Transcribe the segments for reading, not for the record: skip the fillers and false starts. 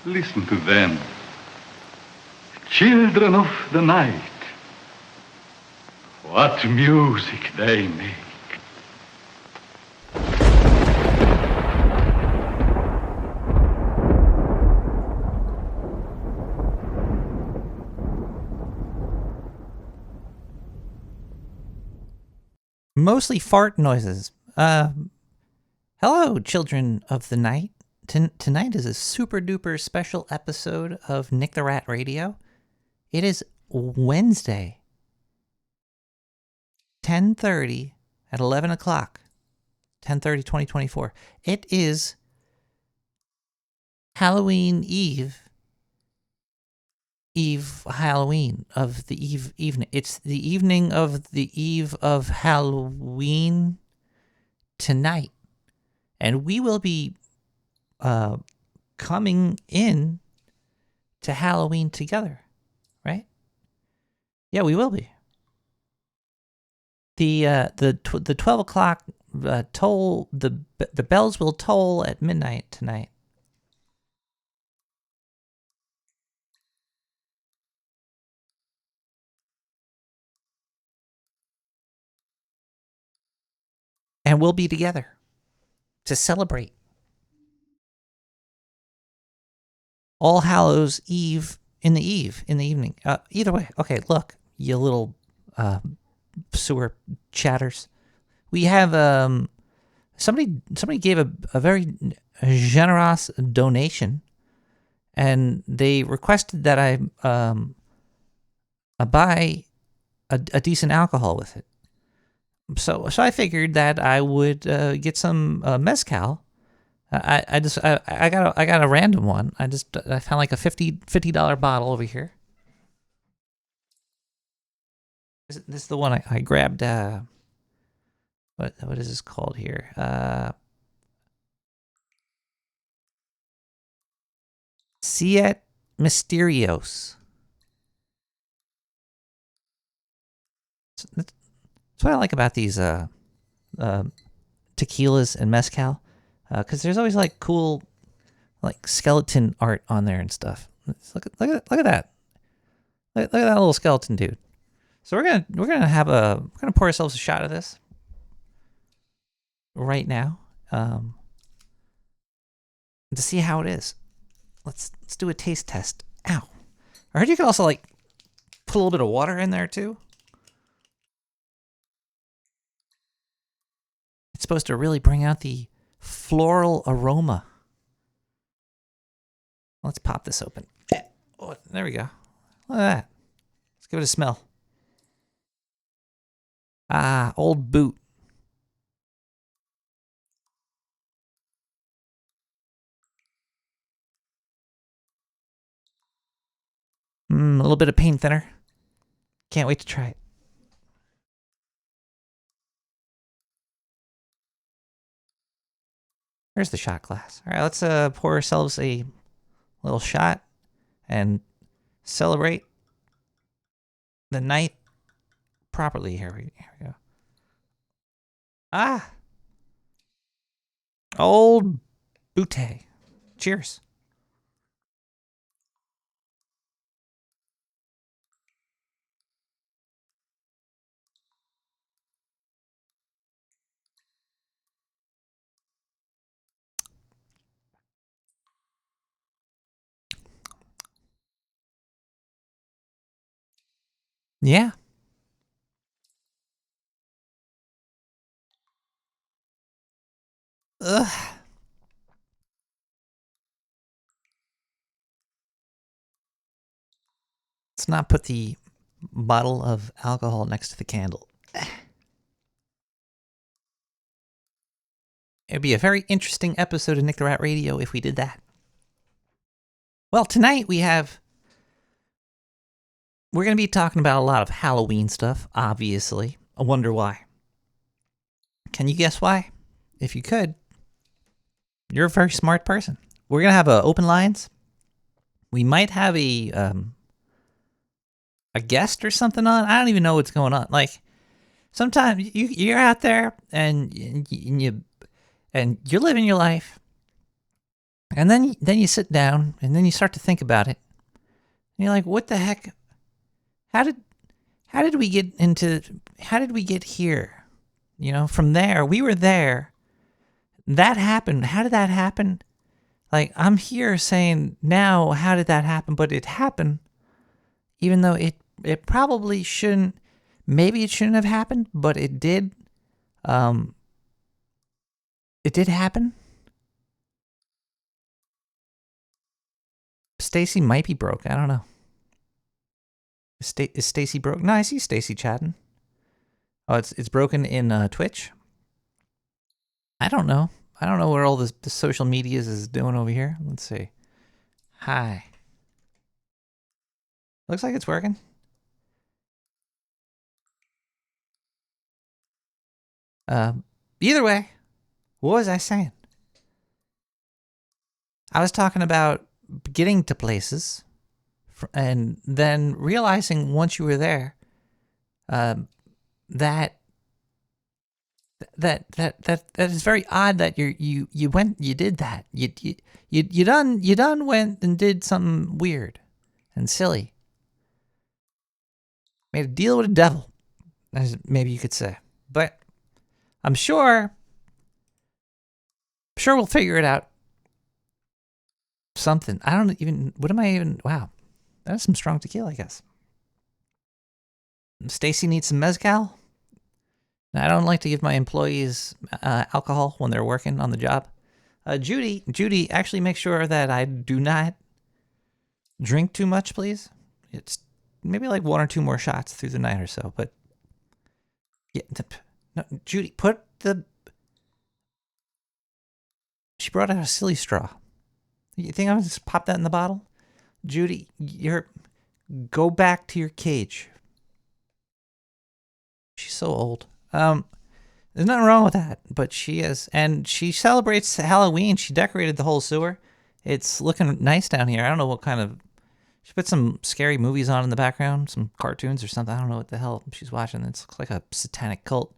Listen to them. Children of the night. What music they make. Mostly fart noises. Hello, children of the night. Tonight is a super duper special episode of Nick the Rat Radio. It is Wednesday, 10:30 at 11 o'clock, 10:30, 2024. It is Halloween Eve. Halloween of the evening. It's the evening of the eve of Halloween tonight. And we will be coming in to Halloween together, right? Yeah, we will be. The 12 o'clock toll, the bells will toll at midnight tonight. And we'll be together to celebrate All Hallows Eve in the evening. Either way, okay. Look, you little sewer chatters. We have somebody gave a very generous donation, and they requested that I buy a decent alcohol with it. So I figured that I would get some mezcal. I got a random one. I found like a $50 bottle over here. This is the one I grabbed. What is this called here? Siete Mysterios. That's what I like about these tequilas and mezcal, because there's always like cool, like skeleton art on there and stuff. Look at that! Look at that little skeleton dude. So we're gonna pour ourselves a shot of this right now, to see how it is. Let's do a taste test. Ow! I heard you can also like put a little bit of water in there too. It's supposed to really bring out the floral aroma. Let's pop this open. Oh, there we go. Look at that. Let's give it a smell. Ah, old boot. A little bit of paint thinner. Can't wait to try it. There's the shot glass. All right, let's pour ourselves a little shot and celebrate the night properly. Here we go. Ah! Old Butte. Cheers. Yeah. Ugh. Let's not put the bottle of alcohol next to the candle. It'd be a very interesting episode of Nick the Rat Radio if we did that. Well, tonight we're going to be talking about a lot of Halloween stuff, obviously. I wonder why. Can you guess why? If you could, you're a very smart person. We're going to have open lines. We might have a guest or something on. I don't even know what's going on. Like, sometimes you're out there and you're living your life, And then you sit down and then you start to think about it. And you're like, what the heck? How did we get here? You know, from there, we were there. That happened. How did that happen? Like, I'm here saying now, how did that happen? But it happened, even though it probably shouldn't. Maybe it shouldn't have happened, but it did. It did happen. Stacy might be broke. I don't know. Is Stacy broke? No, I see Stacy chatting. Oh, it's broken in Twitch. I don't know. I don't know where all the social medias is doing over here. Let's see. Hi. Looks like it's working. Either way, what was I saying? I was talking about getting to places and then realizing once you were there, that is very odd that you went, you did that. You done went and did something weird and silly. Made a deal with the devil, as maybe you could say. But I'm sure we'll figure it out. Something. I don't even, what am I even, wow. That's some strong tequila, I guess. Stacy needs some mezcal. I don't like to give my employees alcohol when they're working on the job. Judy, actually make sure that I do not drink too much, please. It's maybe like 1 or 2 more shots through the night or so, but yeah, no, Judy, she brought out a silly straw. You think I'm gonna just pop that in the bottle? Judy, go back to your cage. She's so old. There's nothing wrong with that, but she is, and she celebrates Halloween. She decorated the whole sewer. It's looking nice down here. I don't know what kind of, she put some scary movies on in the background, some cartoons or something. I don't know what the hell she's watching. It looks like a satanic cult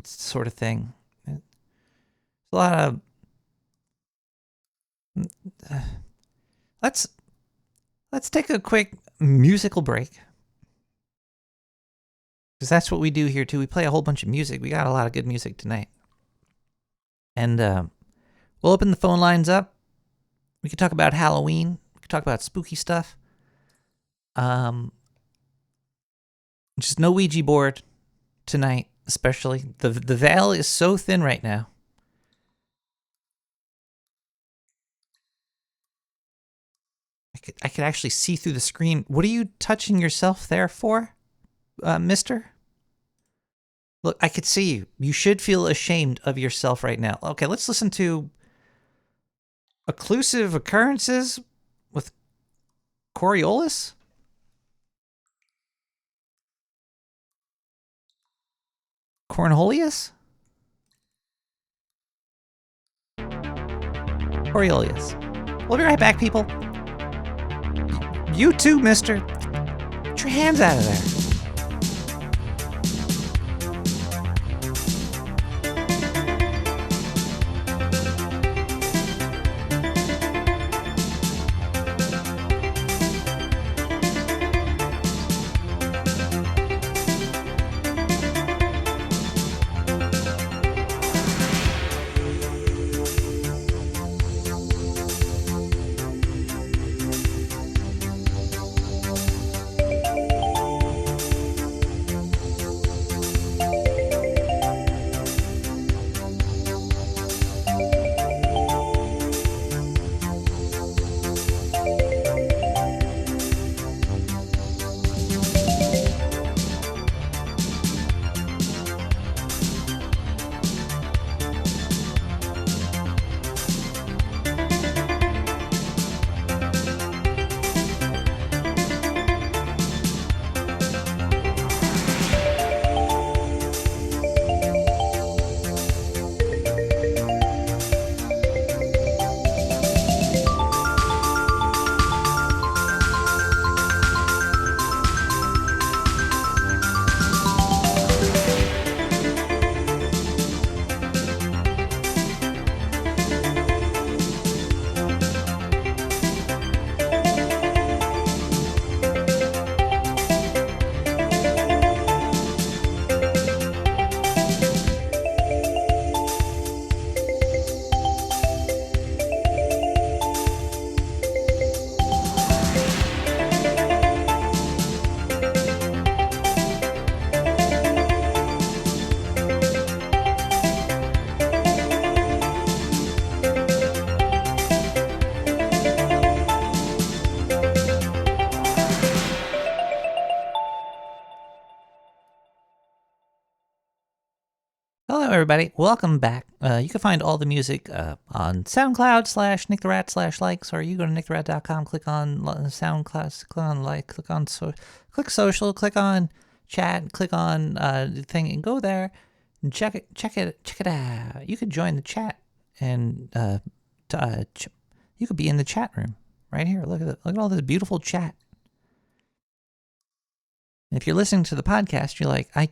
sort of thing. It's a lot of, let's take a quick musical break. Because that's what we do here, too. We play a whole bunch of music. We got a lot of good music tonight. And we'll open the phone lines up. We could talk about Halloween. We could talk about spooky stuff. Just no Ouija board tonight, especially. The veil is so thin right now. I could actually see through the screen. What are you touching yourself there for? Mister? Look, I could see you. You should feel ashamed of yourself right now. Okay, let's listen to Occlusive Occurrences with Coriolis. Cornholius? Coriolis. We'll be right back, people. You too, mister. Get your hands out of there. everybody. Welcome back. You can find all the music on SoundCloud /NickTheRat/likes, or you go to nicktherat.com, click on SoundCloud, click on like, click social, click on chat, click on the thing, and go there and check it out. You could join the chat, and you could be in the chat room right here. Look at all this beautiful chat. And if you're listening to the podcast, you're like, I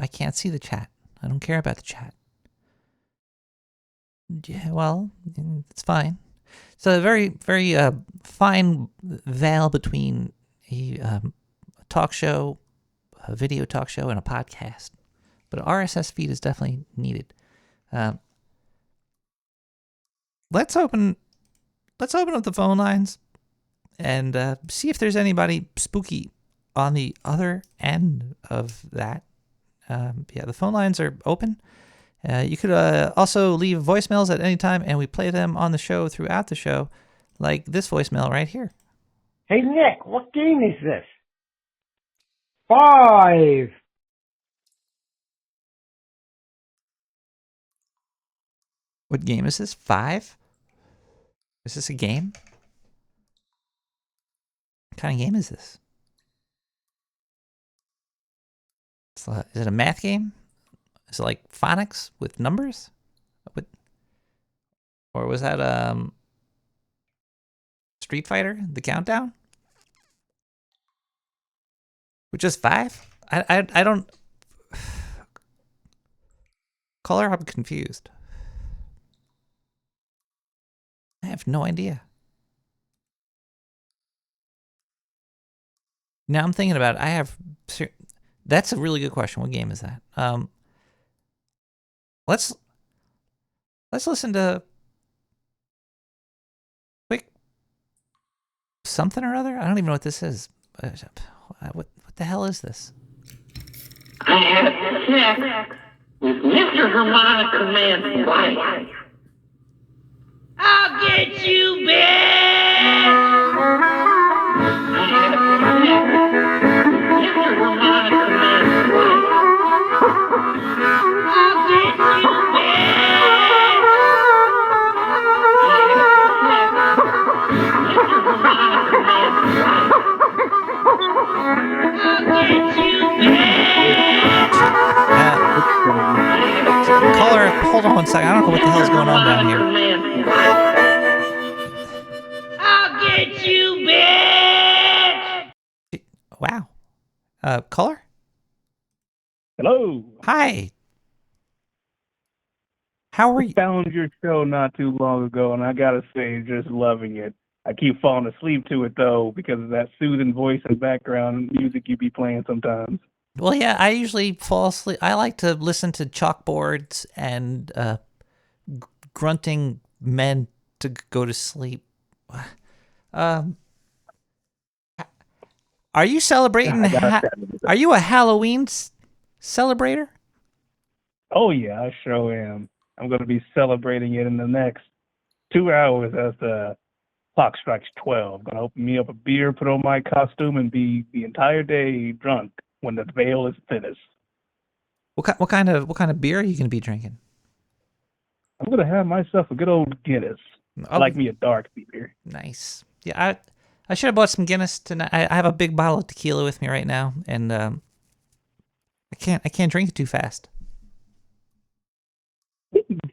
can't see the chat. I don't care about the chat. Yeah, well, it's fine. So a very, very fine veil between a talk show, a video talk show, and a podcast. But an RSS feed is definitely needed. Let's open up the phone lines and see if there's anybody spooky on the other end of that. Yeah, the phone lines are open. You could also leave voicemails at any time, and we play them on the show throughout the show, like this voicemail right here. Hey, Nick, what game is this? 5. What game is this? 5? Is this a game? What kind of game is this? Is it a math game? Is it like phonics with numbers? Or was that Street Fighter, the countdown? With just 5? I don't... Caller, I'm confused. I have no idea. Now I'm thinking about it. That's a really good question. What game is that? Let's listen to quick something or other. I don't even know what this is. What the hell is this? I had sex with Mr. Harmonica Man's wife. I'll get you, bitch! I had sex with Mr. Harmonica Man's wife. I'll get you, bitch! I had sex with Mr. Harmonica Man's wife. I'll get you, bitch! Caller, hold on 1 second. I don't know what the hell's going on down here. I'll get you, bitch! Wow. Caller? Hello. Hi. How are you? Found your show not too long ago, and I gotta say, just loving it. I keep falling asleep to it, though, because of that soothing voice and background music you be playing sometimes. Well, yeah, I usually fall asleep. I like to listen to chalkboards and grunting men to go to sleep. Are you celebrating? Are you a Halloween celebrator? Oh, yeah, I sure am. I'm going to be celebrating it in the next 2 hours as the clock strikes 12. Going to open me up a beer, put on my costume, and be the entire day drunk when the veil is thinnest. What kind of beer are you going to be drinking? I'm going to have myself a good old Guinness. I like me a dark beer. Nice. Yeah, I should have bought some Guinness tonight. I have a big bottle of tequila with me right now, and I can't drink it too fast.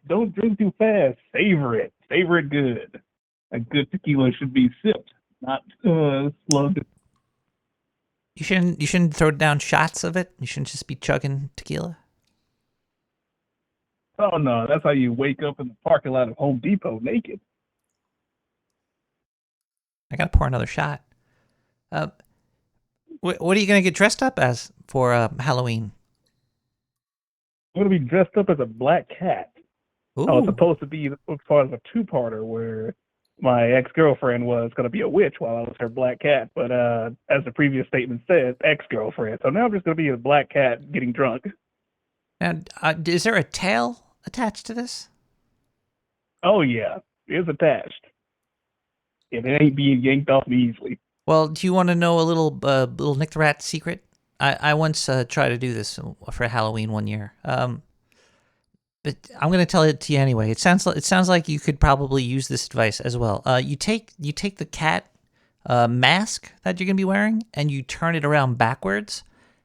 Don't drink too fast. Savor it. Savor it good. A good tequila should be sipped, not slugged. You shouldn't throw down shots of it. You shouldn't just be chugging tequila. Oh no, that's how you wake up in the parking lot of Home Depot naked. I gotta pour another shot. What are you gonna get dressed up as for Halloween? I'm gonna be dressed up as a black cat. Ooh. I was supposed to be part of a two-parter where my ex-girlfriend was going to be a witch while I was her black cat. But as the previous statement said, ex-girlfriend. So now I'm just going to be a black cat getting drunk. And is there a tail attached to this? Oh, yeah. It's attached. And it ain't being yanked off me easily. Well, do you want to know a little Nick the Rat secret? I once tried to do this for Halloween one year. but I'm gonna tell it to you anyway. It sounds like you could probably use this advice as well. You take the cat mask that you're gonna be wearing and you turn it around backwards,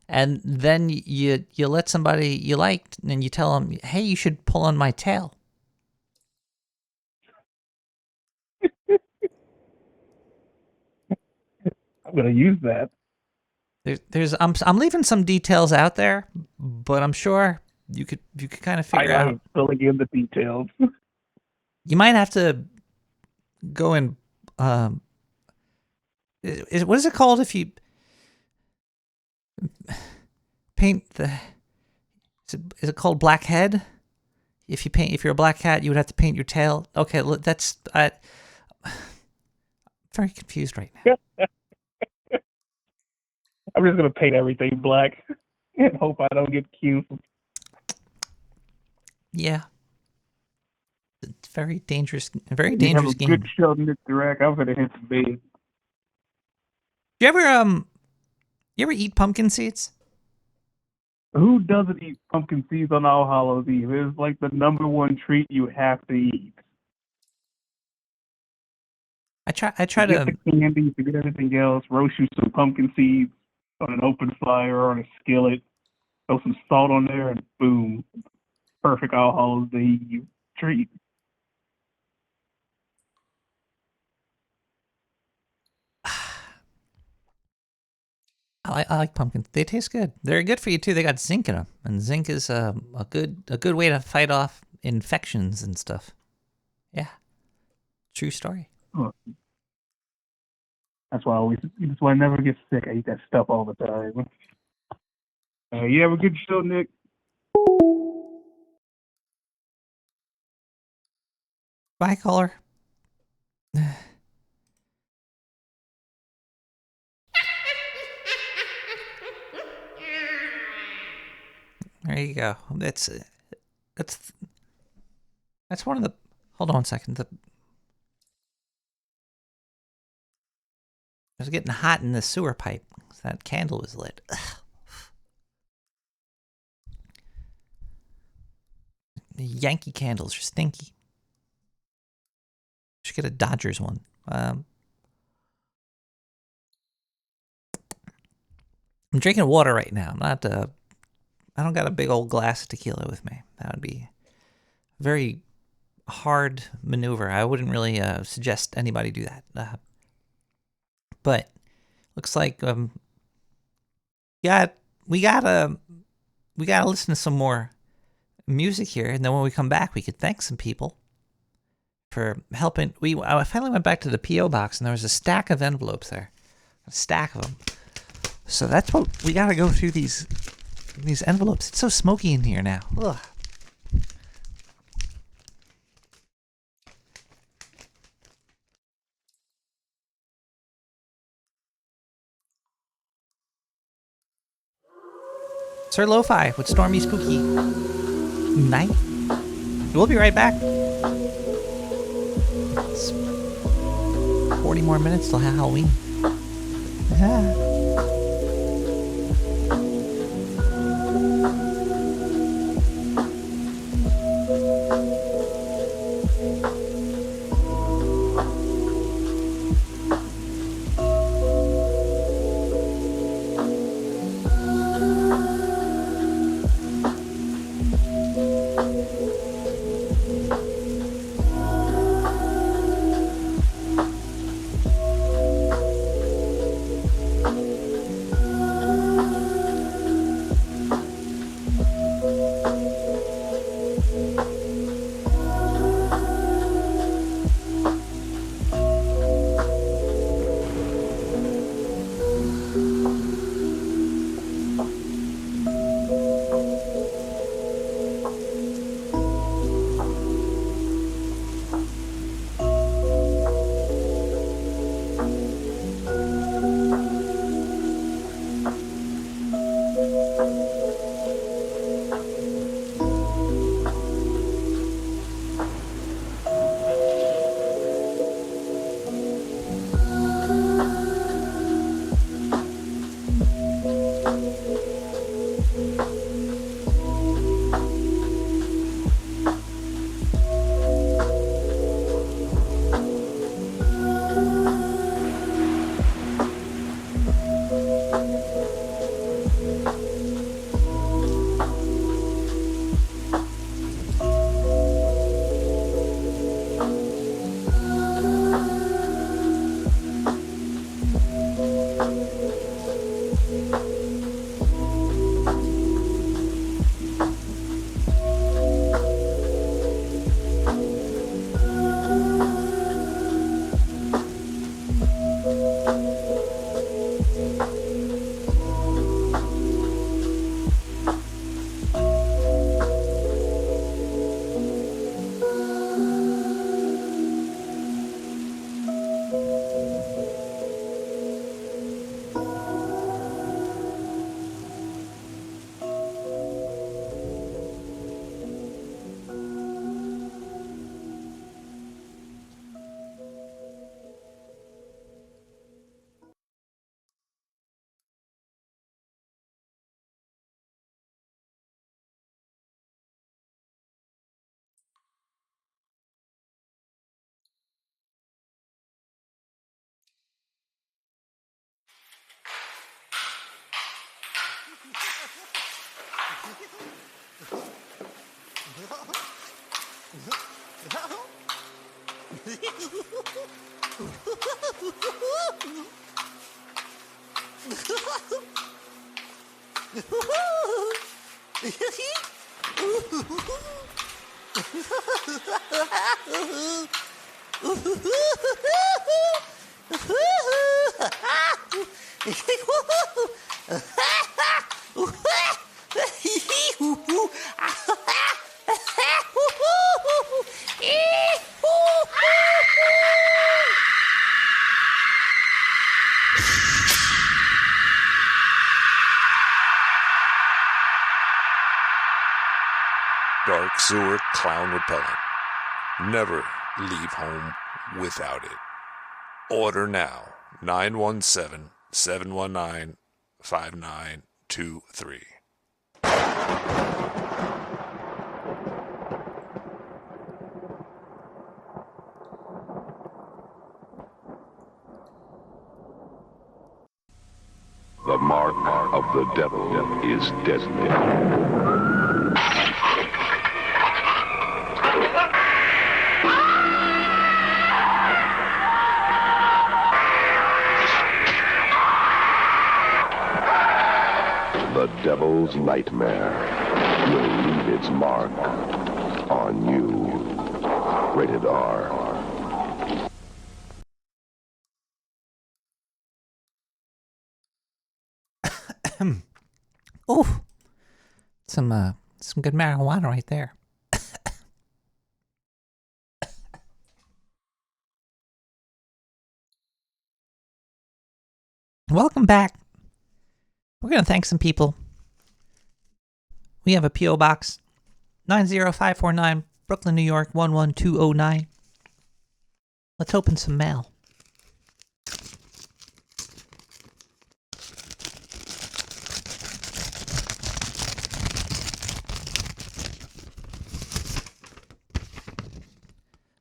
and then you let somebody you liked and you tell them, hey, you should pull on my tail. I'm gonna use that. I'm leaving some details out there, but I'm sure you could kind of figure out. I'm filling in the details. You might have to go and what is it called if you paint the? Is it called blackhead? If you're a black cat, you would have to paint your tail. Okay, that's I'm very confused right now. I'm just gonna paint everything black and hope I don't get canceled. Yeah, it's very dangerous. Very You dangerous have a game. good show, Nick Direct. I'm gonna hit the bed. You ever eat pumpkin seeds? Who doesn't eat pumpkin seeds on All Hallows Eve? It's like the #1 treat you have to eat. I try Get to. the candy, forget everything else. Roast you some pumpkin seeds on an open fire or on a skillet. Throw some salt on there, and boom, perfect All Hallows Eve treat. I like pumpkins. They taste good. They're good for you too. They got zinc in them, and zinc is a good way to fight off infections and stuff. Yeah, true story. Oh. That's why I never get sick. I eat that stuff all the time. You have a good show, Nick. Bye, caller. There you go. That's one of the. Hold on a second. It was getting hot in the sewer pipe. That candle was lit. Ugh. The Yankee candles are stinky. Should get a Dodgers one. I'm drinking water right now. I'm not. I don't got a big old glass of tequila with me. That would be a very hard maneuver. I wouldn't really suggest anybody do that. But looks like we gotta listen to some more music here, and then when we come back, we could thank some people for helping. I finally went back to the PO box, and there was a stack of envelopes there, a stack of them. So that's what we gotta go through these envelopes. It's so smoky in here now. Ugh. Sir Lo-Fi with Stormy Spooky Night. We'll be right back. It's 40 more minutes till Halloween. Yeah. Dark sewer clown repellent. Never leave home without it. Order now. 917-719-5923. The mark of the devil is deadly. The devil's nightmare will leave its mark on you. Rated R. Oh, some good marijuana right there. Welcome back. We're going to thank some people. We have a P.O. Box, 90549, Brooklyn, New York, 11209. Let's open some mail.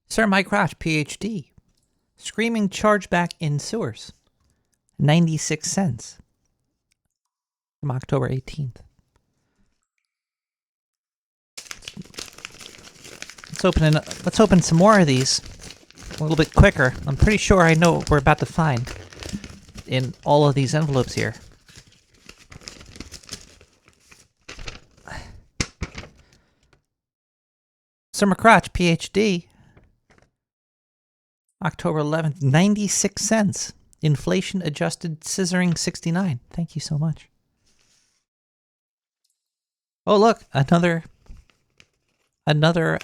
Sir Mike Crotch, PhD. Screaming chargeback in sewers. 96 cents. From October 18th. Let's open some more of these. A little bit quicker. I'm pretty sure I know what we're about to find in all of these envelopes here. Sir McCrotch, PhD. October 11th, 96 cents. Inflation adjusted scissoring 69. Thank you so much. Oh, look, another letter.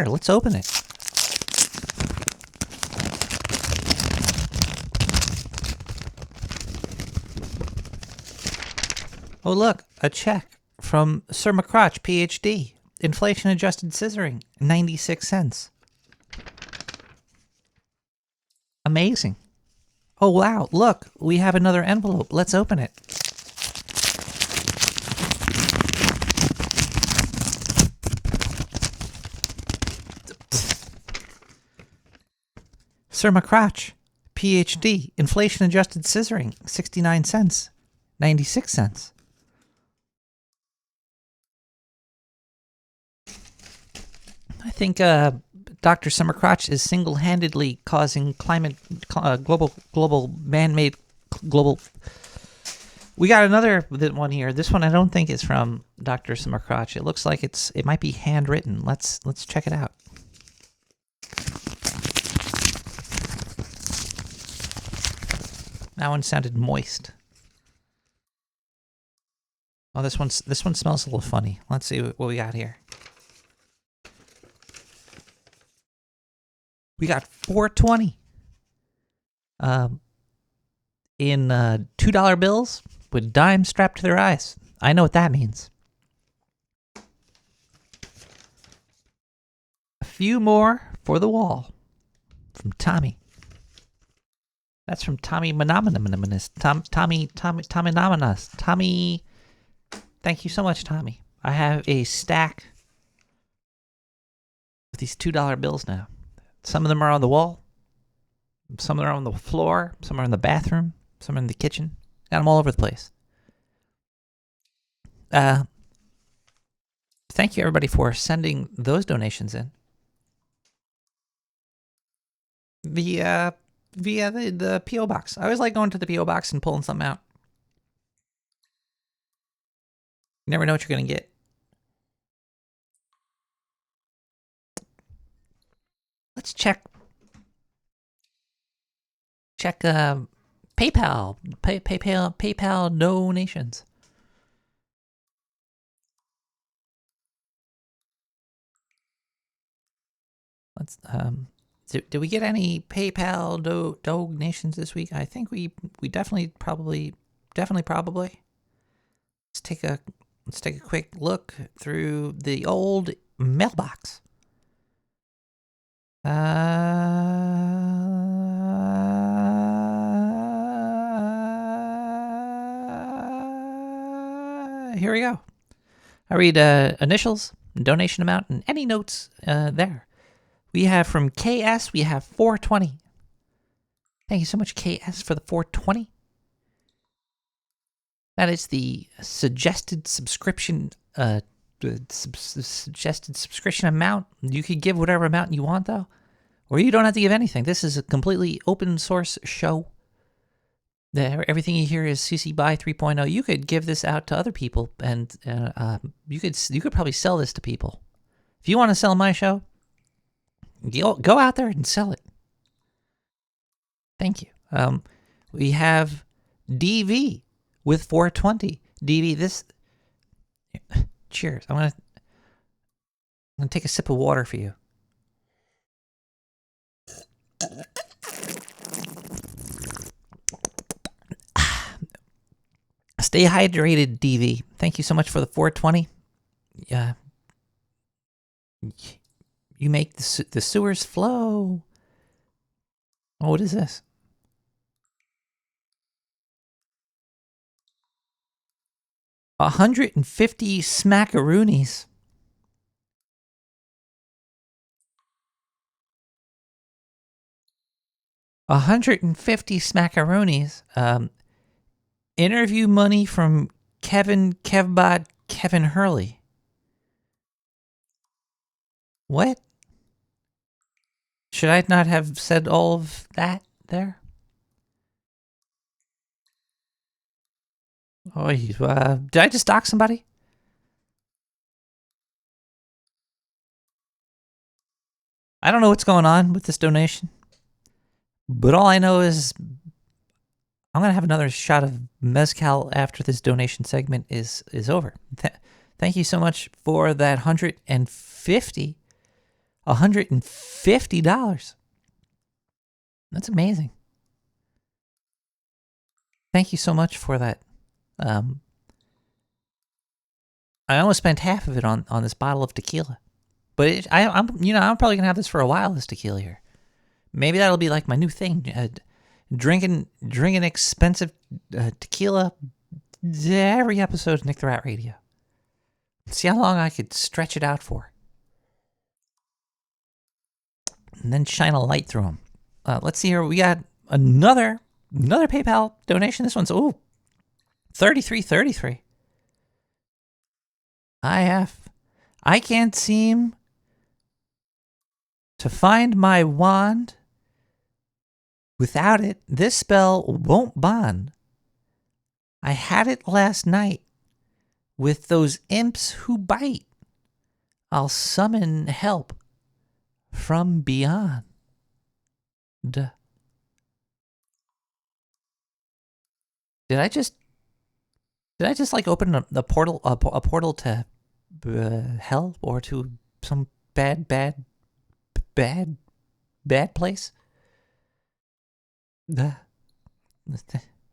Let's open it. Oh, look, a check from Sir McCrotch, PhD. Inflation adjusted scissoring, 96 cents. Amazing. Oh, wow, look, we have another envelope. Let's open it. Sir McCrotch, PhD, inflation adjusted scissoring, 69 cents, 96 cents. I think Dr. Summer Crotch is single-handedly causing global man-made global. We got another one here. This one I don't think is from Dr. Summer Crotch. It looks like it might be handwritten. Let's check it out. That one sounded moist. Oh, this one smells a little funny. Let's see what we got here. We got $4.20 in $2 bills with dimes strapped to their eyes. I know what that means. A few more for the wall from Tommy. That's from Tommy Monominous. Tommy. Thank you so much, Tommy. I have a stack of these $2 bills now. Some of them are on the wall. Some of them are on the floor. Some are in the bathroom. Some are in the kitchen. Got them all over the place. thank you everybody for sending those donations in. Via the P.O. Box. I always like going to the P.O. Box and pulling something out. You never know what you're going to get. Let's check PayPal. PayPal donations. Let's did we get any PayPal donations this week? I think we definitely probably. Let's take a quick look through the old mailbox. Here we go. I read initials, donation amount, and any notes there. We have from KS, we have 420. Thank you so much, KS, for the 420. That is the suggested subscription suggested subscription amount. You could give whatever amount you want, though. Or you don't have to give anything. This is a completely open source show. Everything you hear is CC BY 3.0. You could give this out to other people, and you could probably sell this to people. If you want to sell my show, go out there and sell it. Thank you. We have DV with 420. DV, this... Cheers. I'm gonna take a sip of water for you. Stay hydrated, DV. Thank you so much for the 420. Yeah. You make the sewers flow. Oh, what is this? $150 smackaroonies. $150 smackaroonies. Interview money from Kevbot Kevin Hurley. What? Should I not have said all of that there? Oh, did I just dox somebody? I don't know what's going on with this donation, but all I know is I'm going to have another shot of mezcal after this donation segment is over. Thank you so much for that $150. That's amazing. Thank you so much for that. I almost spent half of it on this bottle of tequila, but I'm probably gonna have this for a while. This tequila here, maybe that'll be like my new thing. Drinking expensive tequila every episode of Nick the Rat Radio. See how long I could stretch it out for, and then shine a light through them. Let's see here. We got another PayPal donation. This one's $33.33. I can't seem to find my wand. Without it, this spell won't bond. I had it last night with those imps who bite. I'll summon help from beyond. Did I just like open a portal to hell or to some bad place?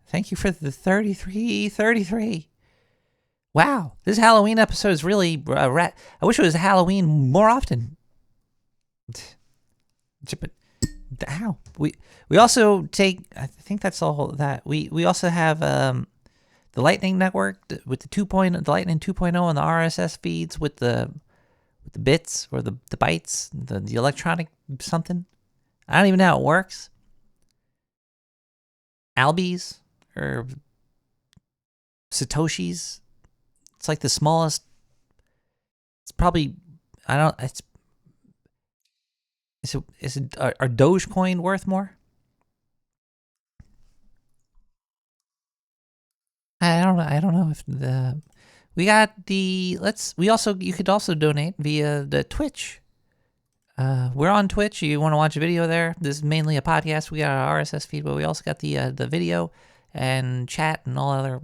Thank you for the 33. Wow, this Halloween episode is really rat. I wish it was Halloween more often. But ow, we also take. I think that's all that we also have the Lightning Network with the Lightning 2.0 and the RSS feeds with the bits or the bytes, the electronic something. I don't even know how it works. Albies or Satoshis. It's like the smallest. It's probably, I don't. Are Dogecoin worth more? I don't know if we got the you could also donate via the Twitch. We're on Twitch. You want to watch a video there? This is mainly a podcast. We got our RSS feed, but we also got the video and chat and all other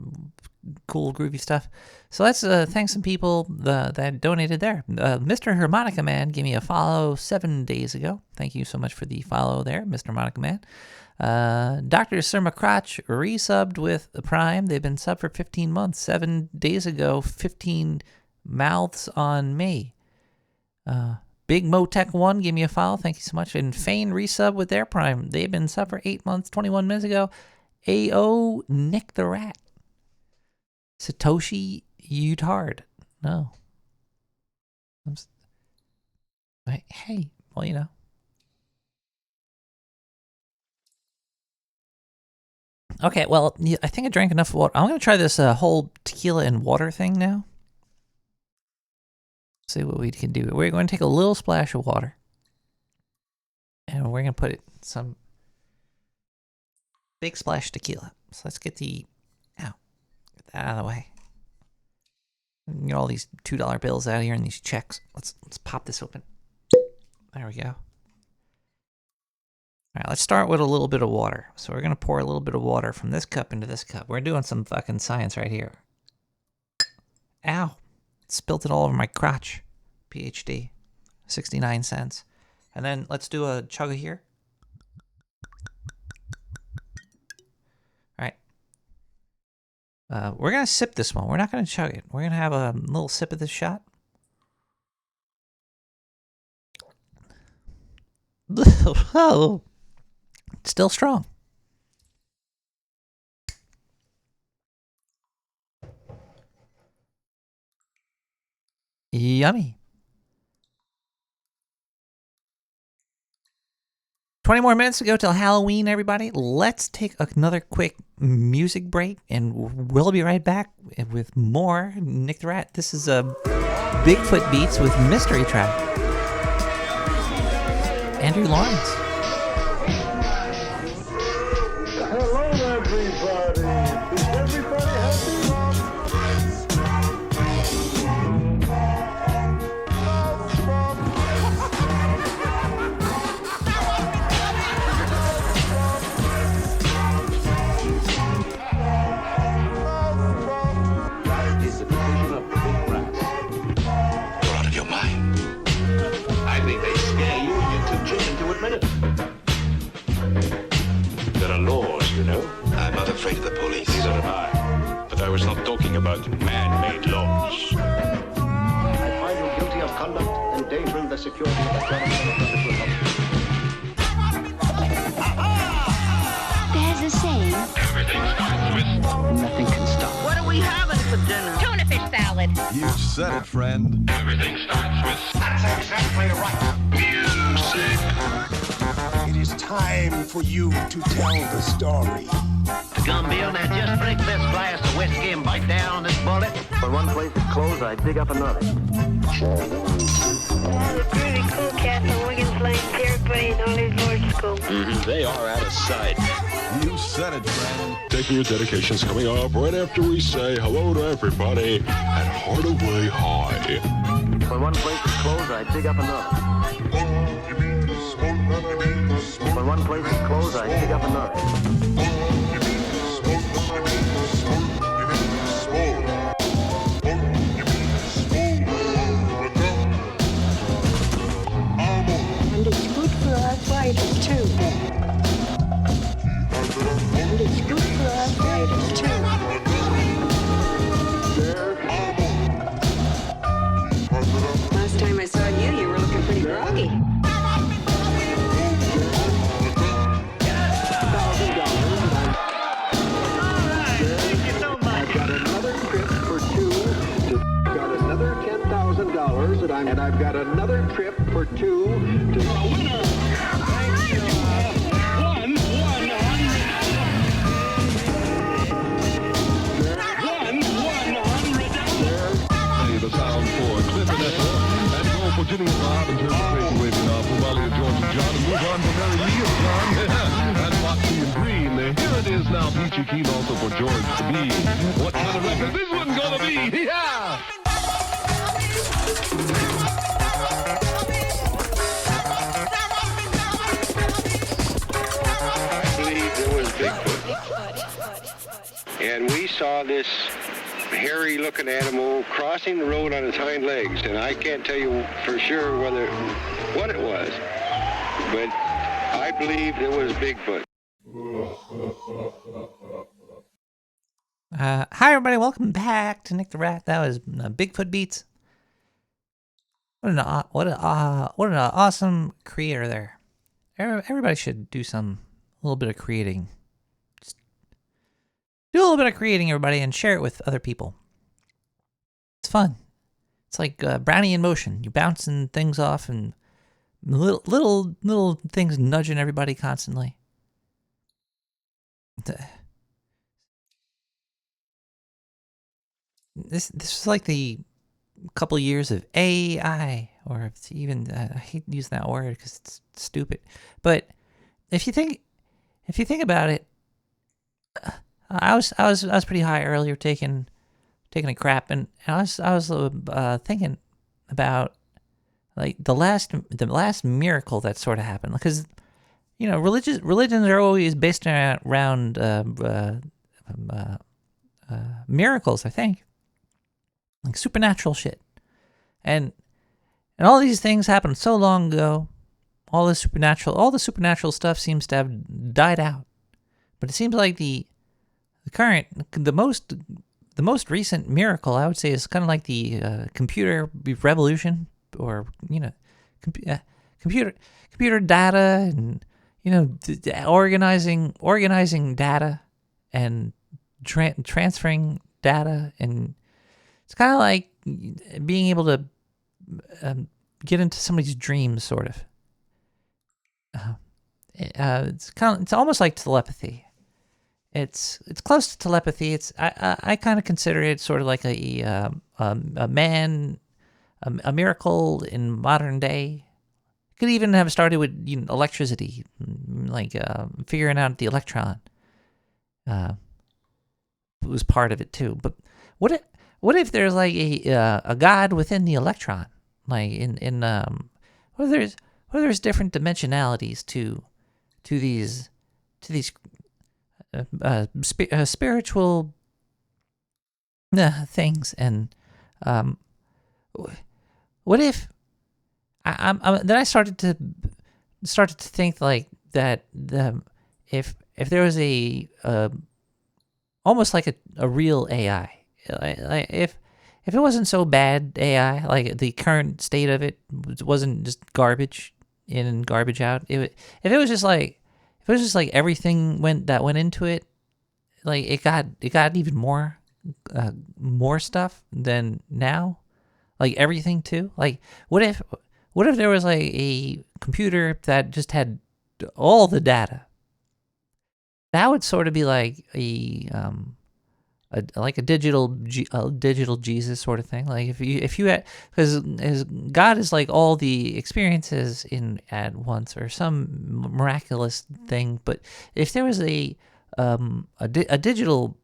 cool groovy stuff. So let's thank some people that donated there. Mr. Harmonica Man gave me a follow 7 days ago. Thank you so much for the follow there, Mr. Harmonica Man. Dr. Surma Crotch resubbed with the Prime. They've been subbed for 15 months. 7 days ago, 15 mouths on me. Big Motech 1 gave me a follow. Thank you so much. And Fane resub with their Prime. They've been subbed for 8 months, 21 minutes ago. AO Nick the Rat. Satoshi Utard. No. Hey, well, you know. Okay, well, I think I drank enough water. I'm going to try this whole tequila and water thing now. See what we can do. We're going to take a little splash of water. And we're going to put it some big splash tequila. So let's get get that out of the way. Get all these $2 bills out of here and these checks. Let's pop this open. There we go. All right, let's start with a little bit of water. So we're going to pour a little bit of water from this cup into this cup. We're doing some fucking science right here. Ow. Spilt it all over my crotch. PhD. 69 cents. And then let's do a chug of here. All right. We're going to sip this one. We're not going to chug it. We're going to have a little sip of this shot. Oh. Still strong. Yummy. 20 more minutes to go till Halloween, everybody. Let's take another quick music break, and we'll be right back with more Nick the Rat. This is Bigfoot Beats with Mystery Track. Andrew Lawrence. Hello, everybody. Is everybody happy? That is the decision of the big brass. You're out of your mind. I think they scare you and you're too chicken to admit it. There are laws, you know. I'm not afraid of the police. Neither am I. But I was not talking about man-made laws. I find you guilty of conduct endangering the security of the government of the Republic. There's a saying. Nothing can stop. What are we having for dinner? Tuna fish salad. You said it, friend. Everything starts with That's exactly right. music. It is time for you to tell the story. Gumbill, now just drink this glass of whiskey and bite down on this bullet. When one place is closed, I dig up another. All the pretty cool cats on Wiggins Lane, everybody in Olive Lord School. They are out of sight. You said it, friend. Taking your dedications coming up right after we say hello to everybody at Hardaway High. When one place is closed, I dig up another. When one place is closed, I dig up another. And it's good for arthritis too. And it's good for arthritis too. Last time I saw you, you were looking pretty groggy. And I've got another trip for two to... stop and turn the place away from now for Molly and George and John and move on to Mary Lee and John and Foxy and Green. Here it is now, Peachy Keen also for George to be. What kind of record this one's gonna be? Yeah! I believe there was Bigfoot. And we saw this hairy-looking animal crossing the road on its hind legs, and I can't tell you for sure what it was, but I believe it was Bigfoot. Hi everybody, welcome back to Nick the Rat. That was Bigfoot Beats. What an awesome creator there. Everybody should do a little bit of creating. Just do a little bit of creating, everybody, and share it with other people. It's fun. It's like brownie in motion. You're bouncing things off and little things nudging everybody constantly. This is like the couple years of AI, or it's even I hate using that word because it's stupid. But if you think about it, I was pretty high earlier taking a crap, and I was thinking about like the last miracle that sort of happened, because you know religions are always based around miracles, I think, like supernatural shit, and all these things happened so long ago. All the supernatural stuff seems to have died out, but it seems like the most recent miracle, I would say, is kind of like the computer revolution, or computer data, and organizing data and transferring data, and it's kind of like being able to get into somebody's dreams, sort of. It's almost like telepathy. It's close to telepathy. I kind of consider it sort of like a miracle in modern day. It could even have started with electricity, like figuring out the electron. Was part of it too. But what if there's like a god within the electron, like what if there's different dimensionalities to these spiritual things, and what if then I started to think like that if there was a almost like a real AI, like if it wasn't so bad AI, like the current state of it wasn't just garbage in and garbage out, if it was just like everything went into it, like it got even more stuff than now, like everything too. Like what if there was like a computer that just had all the data? That would sort of be like a digital Jesus sort of thing. Like if you had, because God is like all the experiences in at once, or some miraculous thing. But if there was a digital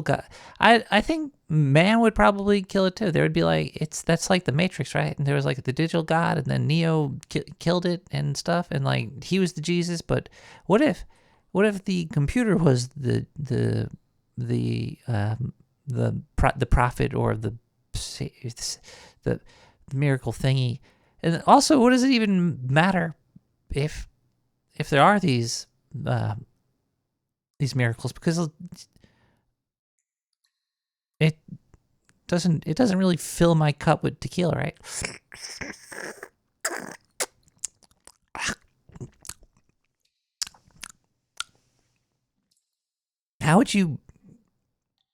God, I think man would probably kill it too. There would be like that's like the Matrix, right? And there was like the digital God, and then Neo killed it and stuff, and like he was the Jesus. But what if the computer was the prophet, or the miracle thingy? And also, what does it even matter if there are these miracles? Because it doesn't really fill my cup with tequila, right? How would you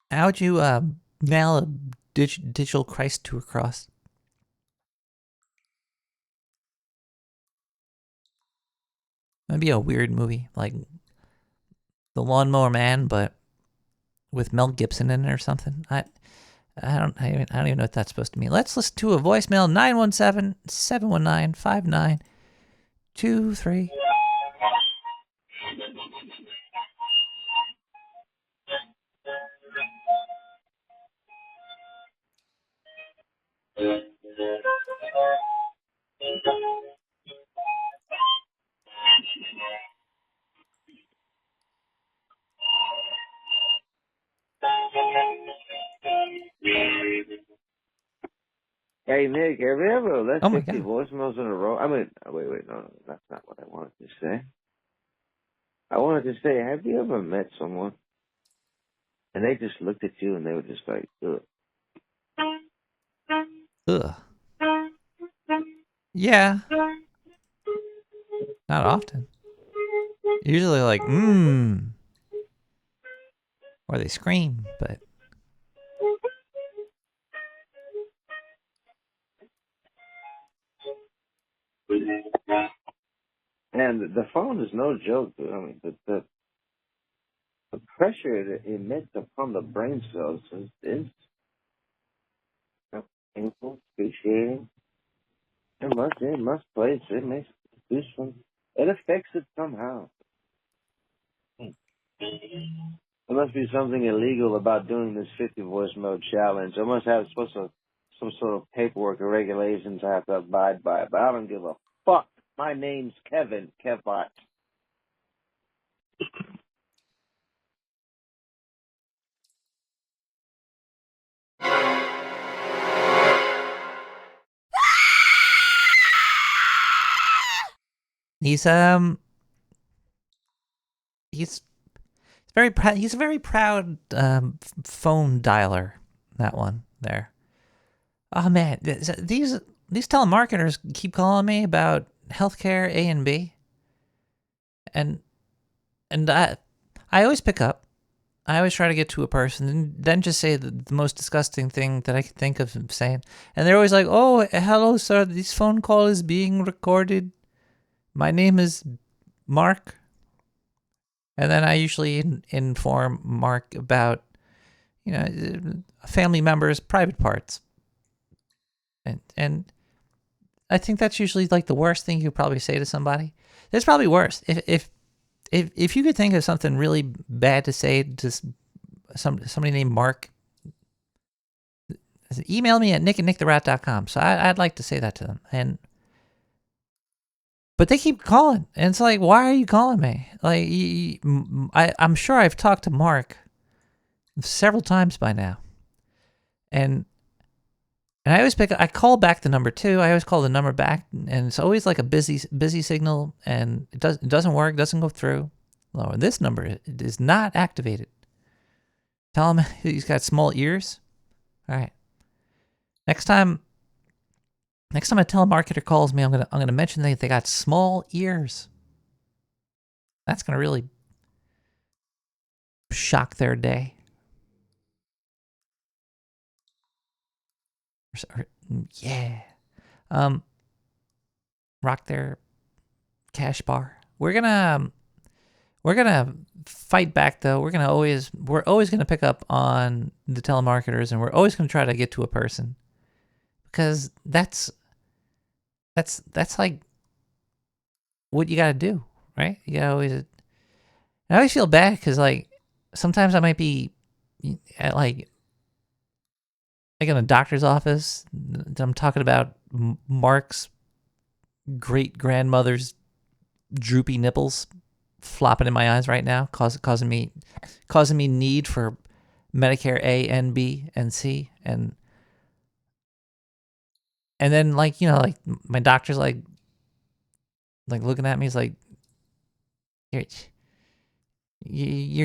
nail a digital Christ to a cross? That'd be a weird movie, like The Lawnmower Man, but with Mel Gibson in it or something. I don't even know what that's supposed to mean. Let's listen to a voicemail. 917-719-5923. Hey, Nick, have you ever left Oh my 50 God. voicemails in a row? I mean, wait, no, that's not what I wanted to say. I wanted to say, have you ever met someone and they just looked at you and they were just like, ugh? Ugh. Yeah. Not often. Usually like, or they scream, but And the phone is no joke, dude. I mean, the pressure it emits upon the brain cells is painful, excruciating. It must place. It makes it do some. It affects it somehow. There must be something illegal about doing this 50 voicemail challenge. I must have some sort of paperwork or regulations I have to abide by. But I don't give a fuck. My name's Kevin Kevbot. he's very proud. He's a very proud phone dialer. That one there. Oh man, these telemarketers keep calling me about healthcare A and B, and I always pick up. I always try to get to a person and then just say the most disgusting thing that I can think of saying. And they're always like, "Oh, hello, sir. This phone call is being recorded. My name is Mark." And then I usually inform Mark about, a family member's private parts. And I think that's usually like the worst thing you could probably say to somebody. It's probably worse. If you could think of something really bad to say to somebody named Mark, email me at nick@nicktherat.com. So I'd like to say that to them. But they keep calling, and it's like, why are you calling me? Like, I'm sure I've talked to Mark several times by now, and I always I call back the number too. I always call the number back, and it's always like a busy signal, and it doesn't work, doesn't go through. Well, this number is not activated. Tell him he's got small ears. All right. Next time a telemarketer calls me, I'm gonna mention they got small ears. That's gonna really shock their day. Yeah. Rock their cash bar. We're gonna fight back though. We're always gonna pick up on the telemarketers, and we're always gonna try to get to a person, because that's like what you gotta do, right? You gotta always. I always feel bad because like sometimes I might be at like in a doctor's office. I'm talking about Mark's great grandmother's droopy nipples flopping in my eyes right now, causing me need for Medicare A and B and C, and then like my doctor's like looking at me. He's like, you're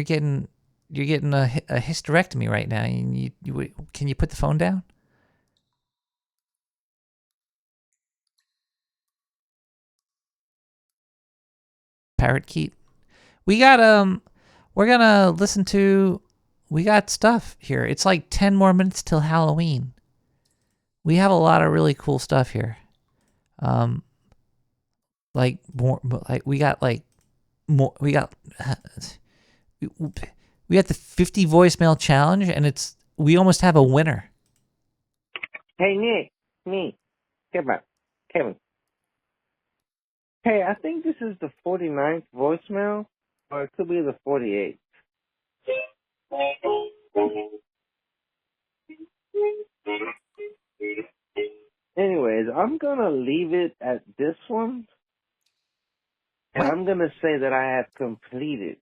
getting a hysterectomy right now. And can you put the phone down? Parakeet. We got we're gonna listen to. We got stuff here. It's like 10 more minutes till Halloween. We have a lot of really cool stuff here. Like more, like we got like more. We got the 50 voicemail challenge, and we almost have a winner. Hey, Nick. Me. Kevin. Hey, I think this is the 49th voicemail, or it could be the 48th. Anyways, I'm gonna leave it at this one, and What? I'm gonna say that I have completed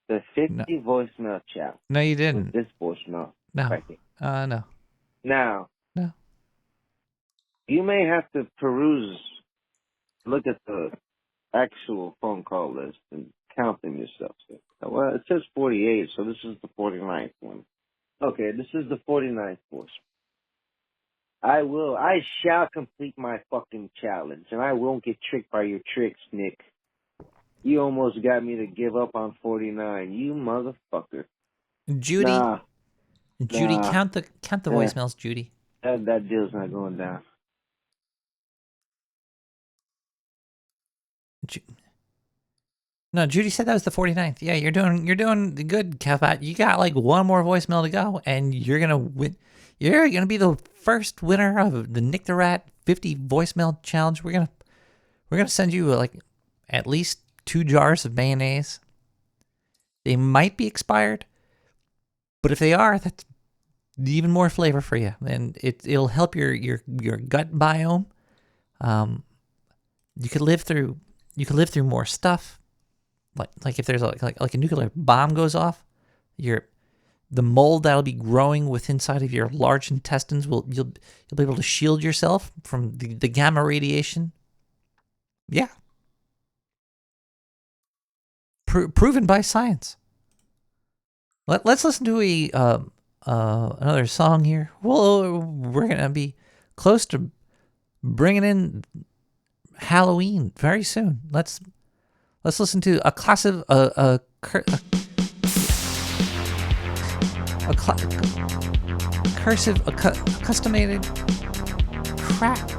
the 50 voicemail challenge. No, you didn't. With this voicemail. No. Right here. No. Now, No. you may have to look at the actual phone call list and count them yourself. Well, it says 48, so this is the 49th one. Okay, this is the 49th voicemail. I shall complete my fucking challenge, and I won't get tricked by your tricks, Nick. You almost got me to give up on 49, you motherfucker. Judy. Judy, count the voicemails, Judy. That deal's not going down. No, Judy said that was the 49th. Yeah, you're doing good, Kev. You got like one more voicemail to go, and you're gonna win. You're gonna be the first winner of the Nick the Rat 50 voicemail challenge. We're gonna send you like at least 2 jars of mayonnaise. They might be expired, but if they are, that's even more flavor for you, and it'll help your gut biome. You could live through more stuff. Like if there's like a nuclear bomb goes off, the mold that'll be growing within inside of your large intestines you'll be able to shield yourself from the gamma radiation. Yeah. Proven by science. Let's listen to another song here. Well, we're gonna be close to bringing in Halloween very soon. Let's listen to a cursive customated crap.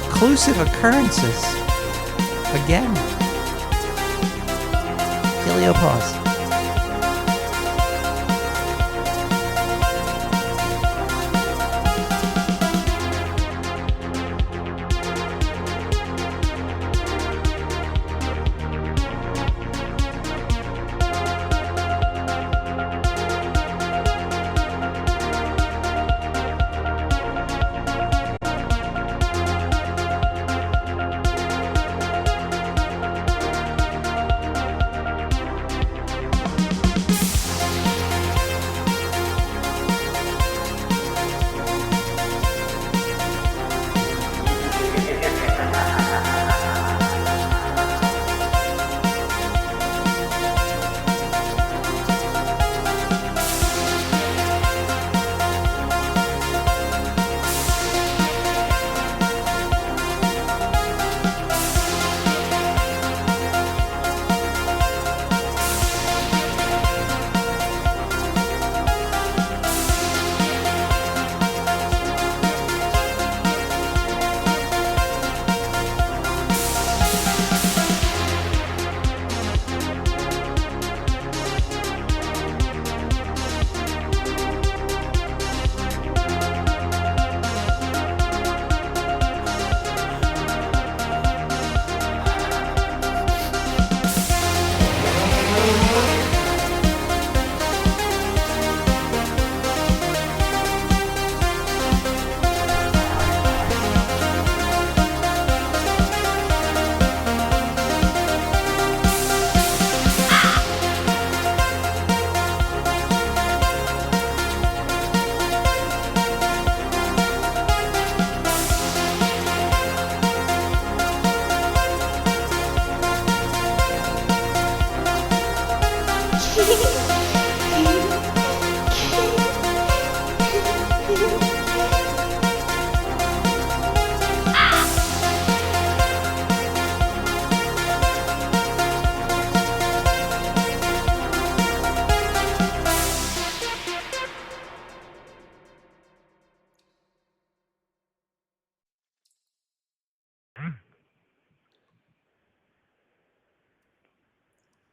Inclusive occurrences. Again. Heliopause.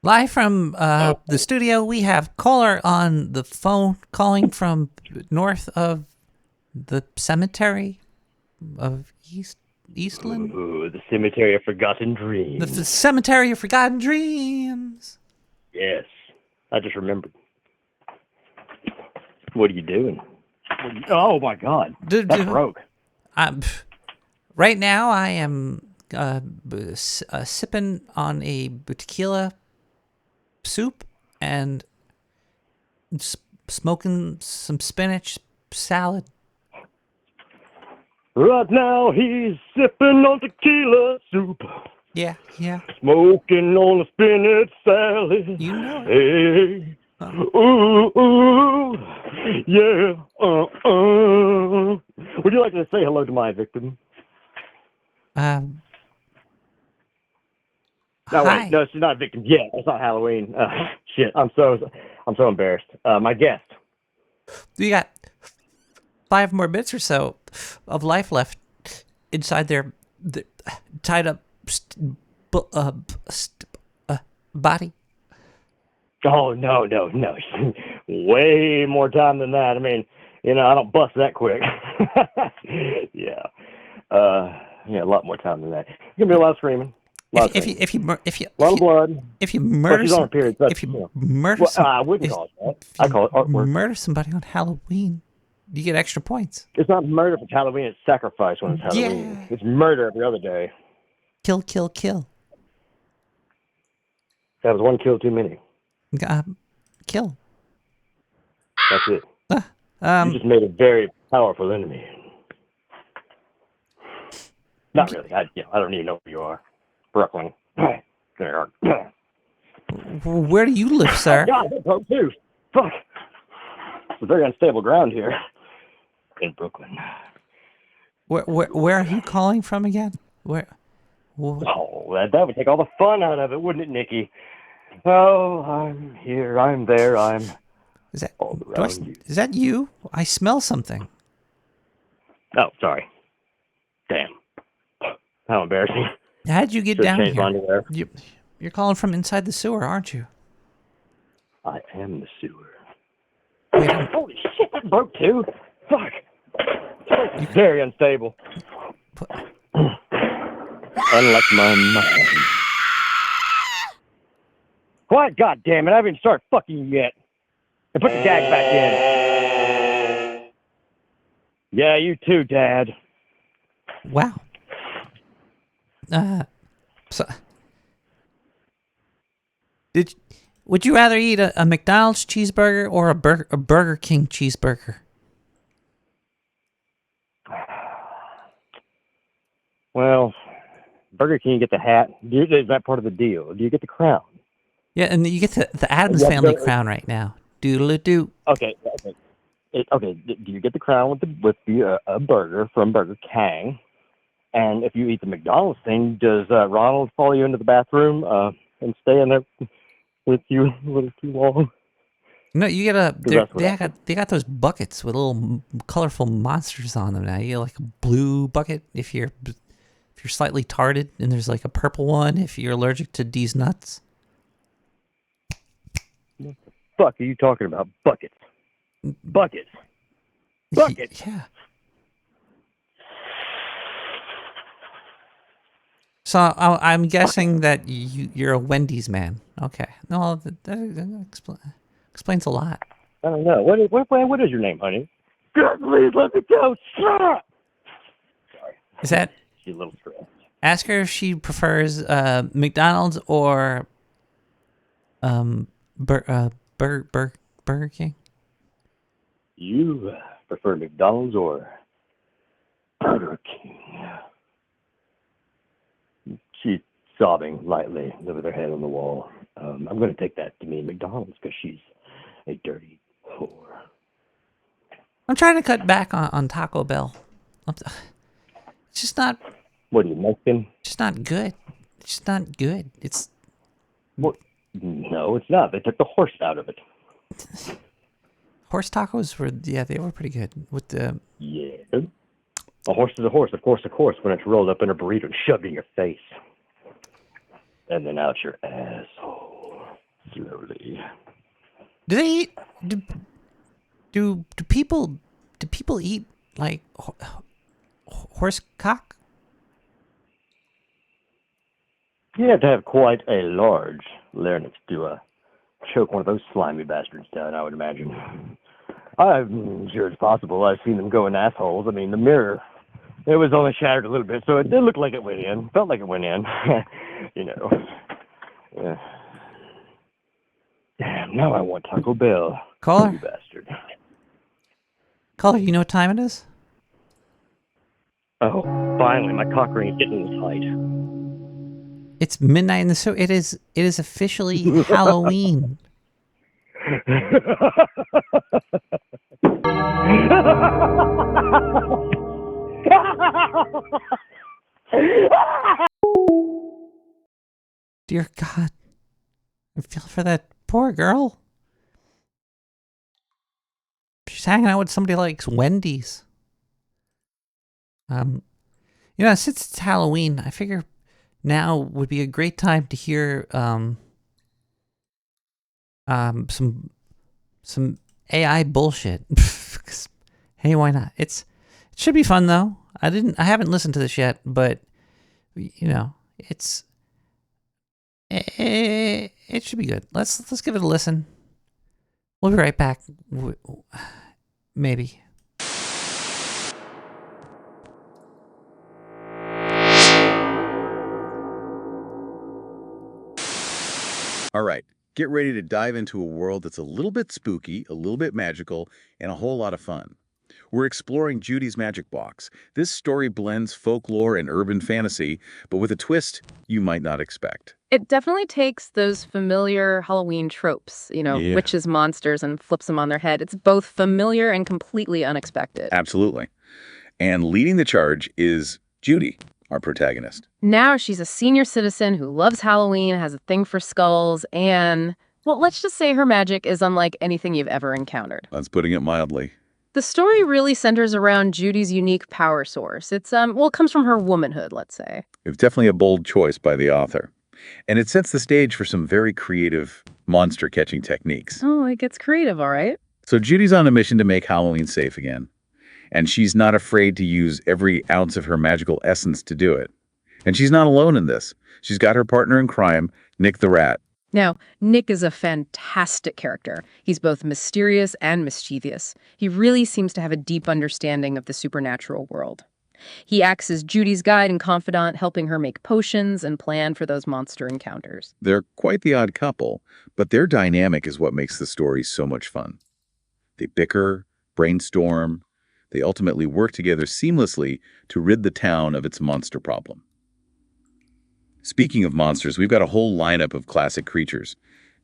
Live from the studio, we have caller on the phone calling from north of the cemetery of Eastland. Ooh, the cemetery of forgotten dreams. The cemetery of forgotten dreams. Yes, I just remembered. What are you doing? Oh my God, that's broke. Right now, I am sipping on a tequila soup and smoking some spinach salad. Right now, he's sipping on tequila soup. Yeah. Smoking on a spinach salad. You know it. Hey. Ooh, yeah. Would you like to say hello to my victim? Hi. Wait, no, she's not a victim yet. It's not Halloween. Shit, I'm so embarrassed. My guest. You got 5 more bits or so of life left inside their tied up body. Oh, no. Way more time than that. I mean, I don't bust that quick. Yeah. A lot more time than that. It's going to be a lot of screaming. If you a lot of blood. If you murder, she's on her period, if you murder, I wouldn't call it that. I call it artwork. Murder somebody on Halloween, you get extra points. It's not murder if it's Halloween. It's sacrifice when it's Halloween. Yeah. It's murder every other day. Kill. That was one kill too many. Kill. That's it. You just made a very powerful enemy. Not really. I don't even know who you are. Brooklyn. There. Where do you live, sir? God, that's broke too. Fuck. It's a very unstable ground here in Brooklyn. Where are you calling from again? Where? Oh, that would take all the fun out of it, wouldn't it, Nikki? Oh, I'm here. I'm there. Is that all around you. Is that you? I smell something. Oh, sorry. Damn. How embarrassing. How'd you get down here? Here? You're calling from inside the sewer, aren't you? I am the sewer. Wait, holy shit, that broke too. Fuck. It's very unstable. Unlike my mind. Quiet, goddammit, I haven't even started fucking you yet. And put the gag back in. Yeah, you too, Dad. Wow. Would you rather eat a McDonald's cheeseburger or a Burger King cheeseburger? Well, Burger King, you get the hat. Is that part of the deal? Do you get the crown? Yeah, and you get the Addams Family crown right now. Doodle-doo. Okay. Do you get the crown with the burger from Burger King? And if you eat the McDonald's thing, does Ronald follow you into the bathroom and stay in there with you a little too long? No, you get they got those buckets with little colorful monsters on them now. You get like a blue bucket if you're slightly tarted, and there's like a purple one if you're allergic to these nuts. What the fuck are you talking about? Buckets. Buckets. Yeah. So I'm guessing that you're a Wendy's man. Okay. No, that explains a lot. I don't know. What is your name, honey? God, please let me go. Shut up. Sorry. Is that? She's a little stressed. Ask her if she prefers McDonald's or Burger King. You prefer McDonald's or Burger King? She's sobbing lightly with her head on the wall. I'm going to take that to mean McDonald's because she's a dirty whore. I'm trying to cut back on Taco Bell. It's just not. What are you, Mexican? Just not good. It's just not good. It's. What? No, it's not. They took the horse out of it. Horse tacos were, they were pretty good with the. Yeah. A horse is a horse, of course, when it's rolled up in a burrito and shoved in your face. And then out your asshole. slowly. Do they eat? Do people eat like horse cock? You have to have quite a large larynx to choke one of those slimy bastards down, I would imagine. I'm sure it's possible. I've seen them go in assholes. I mean, the mirror, it was only shattered a little bit, so it did look like it went in. Felt like it went in. You know. Damn, now I want Taco Bell. Caller? You bastard. Caller, you know what time it is? Oh, finally, my cock ring is getting its height. It's midnight in the so it is officially Halloween. Dear God, I feel for that poor girl. She's hanging out with somebody like Wendy's. Since it's Halloween, I figure now would be a great time to hear some AI bullshit. Hey, why not? It should be fun though. I haven't listened to this yet, but it should be good. Let's give it a listen. We'll be right back. Maybe. All right, get ready to dive into a world that's a little bit spooky, a little bit magical, and a whole lot of fun. We're exploring Judy's Magic Box. This story blends folklore and urban fantasy, but with a twist you might not expect. It definitely takes those familiar Halloween tropes, witches, monsters, and flips them on their head. It's both familiar and completely unexpected. Absolutely. And leading the charge is Judy, our protagonist. Now she's a senior citizen who loves Halloween, has a thing for skulls, and, well, let's just say her magic is unlike anything you've ever encountered. That's putting it mildly. The story really centers around Judy's unique power source. It comes from her womanhood, let's say. It's definitely a bold choice by the author. And it sets the stage for some very creative monster-catching techniques. Oh, it gets creative, all right. So Judy's on a mission to make Halloween safe again. And she's not afraid to use every ounce of her magical essence to do it. And she's not alone in this. She's got her partner in crime, Nick the Rat. Now, Nick is a fantastic character. He's both mysterious and mischievous. He really seems to have a deep understanding of the supernatural world. He acts as Judy's guide and confidant, helping her make potions and plan for those monster encounters. They're quite the odd couple, but their dynamic is what makes the story so much fun. They bicker, brainstorm. They ultimately work together seamlessly to rid the town of its monster problem. Speaking of monsters, we've got a whole lineup of classic creatures.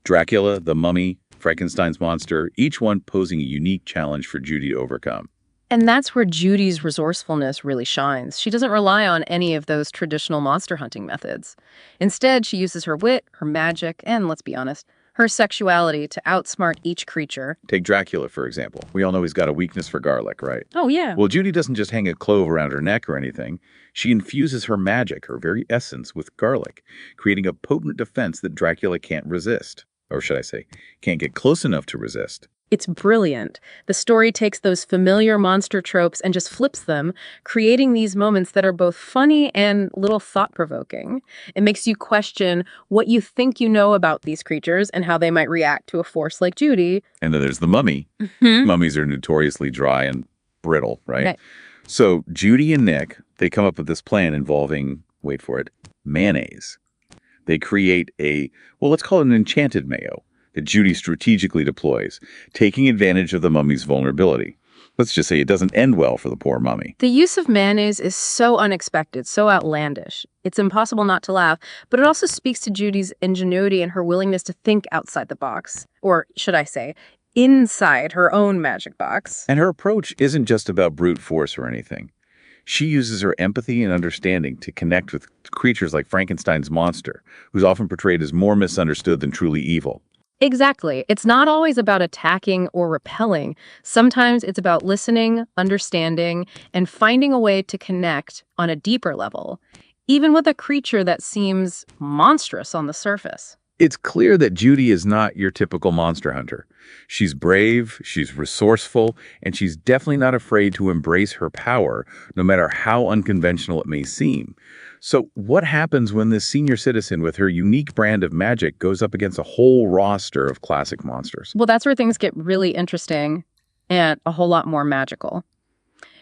Dracula, the Mummy, Frankenstein's monster, each one posing a unique challenge for Judy to overcome. And that's where Judy's resourcefulness really shines. She doesn't rely on any of those traditional monster hunting methods. Instead, she uses her wit, her magic, and, let's be honest, her sexuality to outsmart each creature. Take Dracula, for example. We all know he's got a weakness for garlic, right? Oh, yeah. Well, Judy doesn't just hang a clove around her neck or anything. She infuses her magic, her very essence, with garlic, creating a potent defense that Dracula can't resist. Or should I say, can't get close enough to resist. It's brilliant. The story takes those familiar monster tropes and just flips them, creating these moments that are both funny and little thought-provoking. It makes you question what you think you know about these creatures and how they might react to a force like Judy. And then there's the Mummy. Mm-hmm. Mummies are notoriously dry and brittle, right? So Judy and Nick, they come up with this plan involving, wait for it, mayonnaise. They create let's call it an enchanted mayo that Judy strategically deploys, taking advantage of the mummy's vulnerability. Let's just say it doesn't end well for the poor mummy. The use of mayonnaise is so unexpected, so outlandish. It's impossible not to laugh, but it also speaks to Judy's ingenuity and her willingness to think outside the box. Or should I say, inside her own magic box. And her approach isn't just about brute force or anything. She uses her empathy and understanding to connect with creatures like Frankenstein's monster, who's often portrayed as more misunderstood than truly evil. Exactly. It's not always about attacking or repelling. Sometimes it's about listening, understanding, and finding a way to connect on a deeper level, even with a creature that seems monstrous on the surface. It's clear that Judy is not your typical monster hunter. She's brave, she's resourceful, and she's definitely not afraid to embrace her power, no matter how unconventional it may seem. So what happens when this senior citizen with her unique brand of magic goes up against a whole roster of classic monsters? Well, that's where things get really interesting and a whole lot more magical.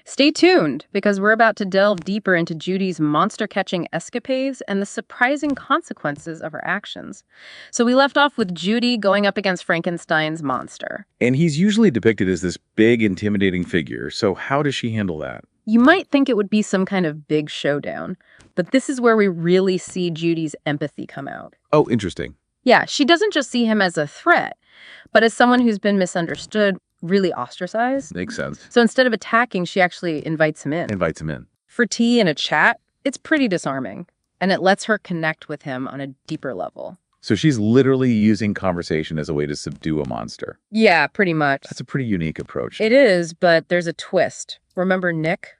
Stay tuned, because we're about to delve deeper into Judy's monster-catching escapades and the surprising consequences of her actions. So we left off with Judy going up against Frankenstein's monster. And he's usually depicted as this big, intimidating figure, so how does she handle that? You might think it would be some kind of big showdown, but this is where we really see Judy's empathy come out. Oh, interesting. Yeah, she doesn't just see him as a threat, but as someone who's been misunderstood, really ostracized. Makes sense. So instead of attacking, she actually invites him in. Invites him in. For tea and a chat, it's pretty disarming, and it lets her connect with him on a deeper level. So she's literally using conversation as a way to subdue a monster. Yeah, pretty much. That's a pretty unique approach. It is, but there's a twist. Remember Nick,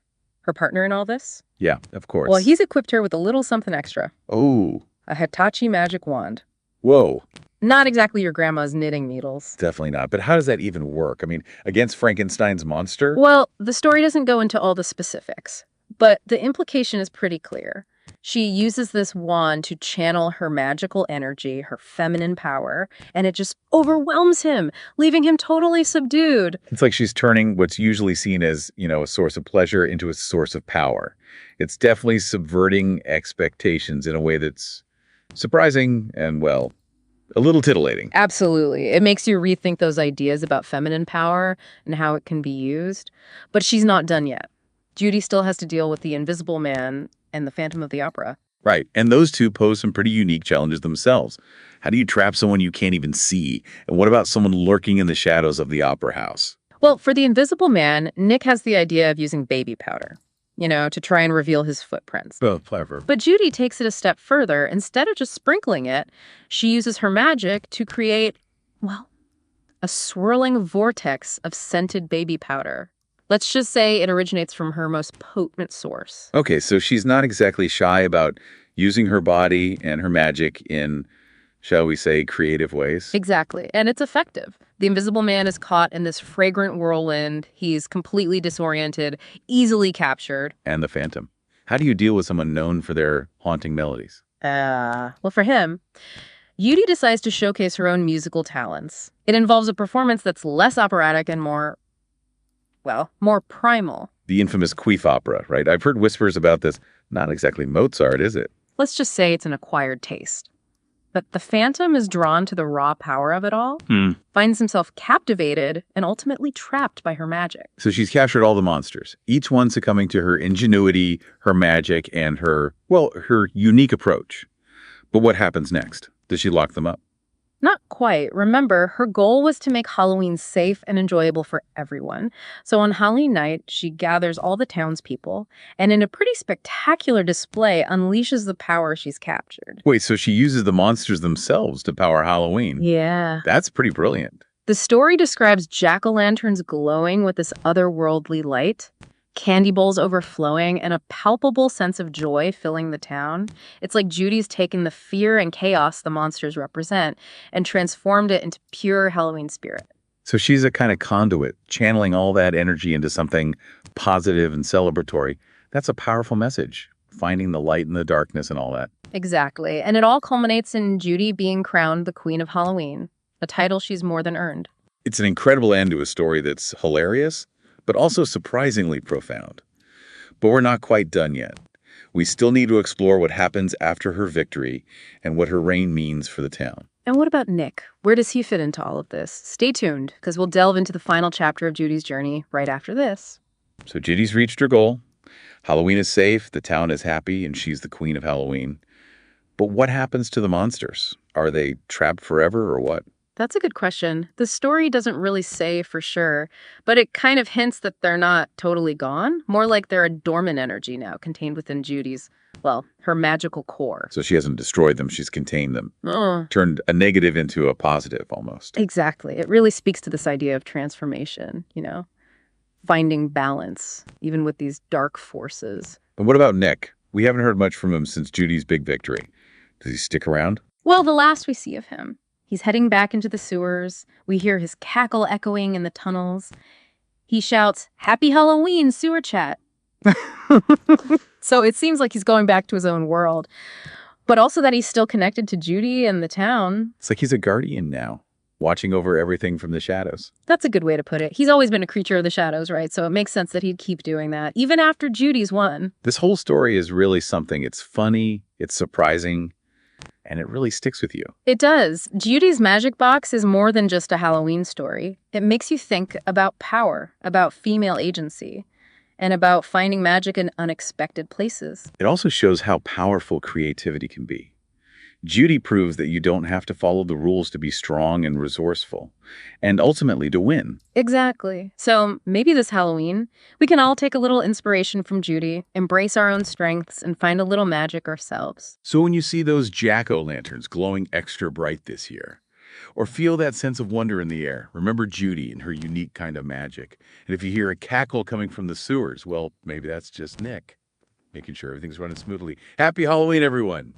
her partner in all this? Yeah, of course. Well, he's equipped her with a little something extra. Oh. A Hitachi magic wand. Whoa. Not exactly your grandma's knitting needles. Definitely not. But how does that even work? I mean, against Frankenstein's monster? Well, the story doesn't go into all the specifics, but the implication is pretty clear. She uses this wand to channel her magical energy, her feminine power, and it just overwhelms him, leaving him totally subdued. It's like she's turning what's usually seen as, a source of pleasure into a source of power. It's definitely subverting expectations in a way that's surprising and, well, a little titillating. Absolutely. It makes you rethink those ideas about feminine power and how it can be used. But she's not done yet. Judy still has to deal with the Invisible Man and the Phantom of the Opera. Right. And those two pose some pretty unique challenges themselves. How do you trap someone you can't even see? And what about someone lurking in the shadows of the opera house? Well, for the Invisible Man, Nick has the idea of using baby powder, to try and reveal his footprints. Oh, clever. But Judy takes it a step further. Instead of just sprinkling it, she uses her magic to create, a swirling vortex of scented baby powder. Let's just say it originates from her most potent source. Okay, so she's not exactly shy about using her body and her magic in, shall we say, creative ways. Exactly. And it's effective. The Invisible Man is caught in this fragrant whirlwind. He's completely disoriented, easily captured. And the Phantom. How do you deal with someone known for their haunting melodies? Well, for him, Judy decides to showcase her own musical talents. It involves a performance that's less operatic and more primal. The infamous queef opera, right? I've heard whispers about this. Not exactly Mozart, is it? Let's just say it's an acquired taste. But the Phantom is drawn to the raw power of it all, finds himself captivated, and ultimately trapped by her magic. So she's captured all the monsters, each one succumbing to her ingenuity, her magic, and her unique approach. But what happens next? Does she lock them up? Not quite. Remember, her goal was to make Halloween safe and enjoyable for everyone. So on Halloween night, she gathers all the townspeople and in a pretty spectacular display unleashes the power she's captured. Wait, so she uses the monsters themselves to power Halloween? Yeah. That's pretty brilliant. The story describes jack-o'-lanterns glowing with this otherworldly light, candy bowls overflowing, and a palpable sense of joy filling the town. It's like Judy's taken the fear and chaos the monsters represent and transformed it into pure Halloween spirit. So she's a kind of conduit, channeling all that energy into something positive and celebratory. That's a powerful message, finding the light in the darkness and all that. Exactly. And it all culminates in Judy being crowned the Queen of Halloween, a title she's more than earned. It's an incredible end to a story that's hilarious, but also surprisingly profound. But we're not quite done yet. We still need to explore what happens after her victory and what her reign means for the town. And what about Nick? Where does he fit into all of this? Stay tuned, because we'll delve into the final chapter of Judy's journey right after this. So Judy's reached her goal. Halloween is safe, the town is happy, and she's the queen of Halloween. But what happens to the monsters? Are they trapped forever or what? That's a good question. The story doesn't really say for sure, but it kind of hints that they're not totally gone, more like they're a dormant energy now contained within Judy's, her magical core. So she hasn't destroyed them, she's contained them. Turned a negative into a positive almost. Exactly. It really speaks to this idea of transformation, finding balance, even with these dark forces. But what about Nick? We haven't heard much from him since Judy's big victory. Does he stick around? Well, the last we see of him, he's heading back into the sewers. We hear his cackle echoing in the tunnels. He shouts, "Happy Halloween, sewer chat." So it seems like he's going back to his own world, but also that he's still connected to Judy and the town. It's like he's a guardian now, watching over everything from the shadows. That's a good way to put it. He's always been a creature of the shadows, right? So it makes sense that he'd keep doing that, even after Judy's won. This whole story is really something. It's funny, it's surprising, and it really sticks with you. It does. Judy's Magic Box is more than just a Halloween story. It makes you think about power, about female agency, and about finding magic in unexpected places. It also shows how powerful creativity can be. Judy proves that you don't have to follow the rules to be strong and resourceful, and ultimately to win. Exactly. So maybe this Halloween, we can all take a little inspiration from Judy, embrace our own strengths, and find a little magic ourselves. So when you see those jack-o'-lanterns glowing extra bright this year, or feel that sense of wonder in the air, remember Judy and her unique kind of magic. And if you hear a cackle coming from the sewers, well, maybe that's just Nick, making sure everything's running smoothly. Happy Halloween, everyone!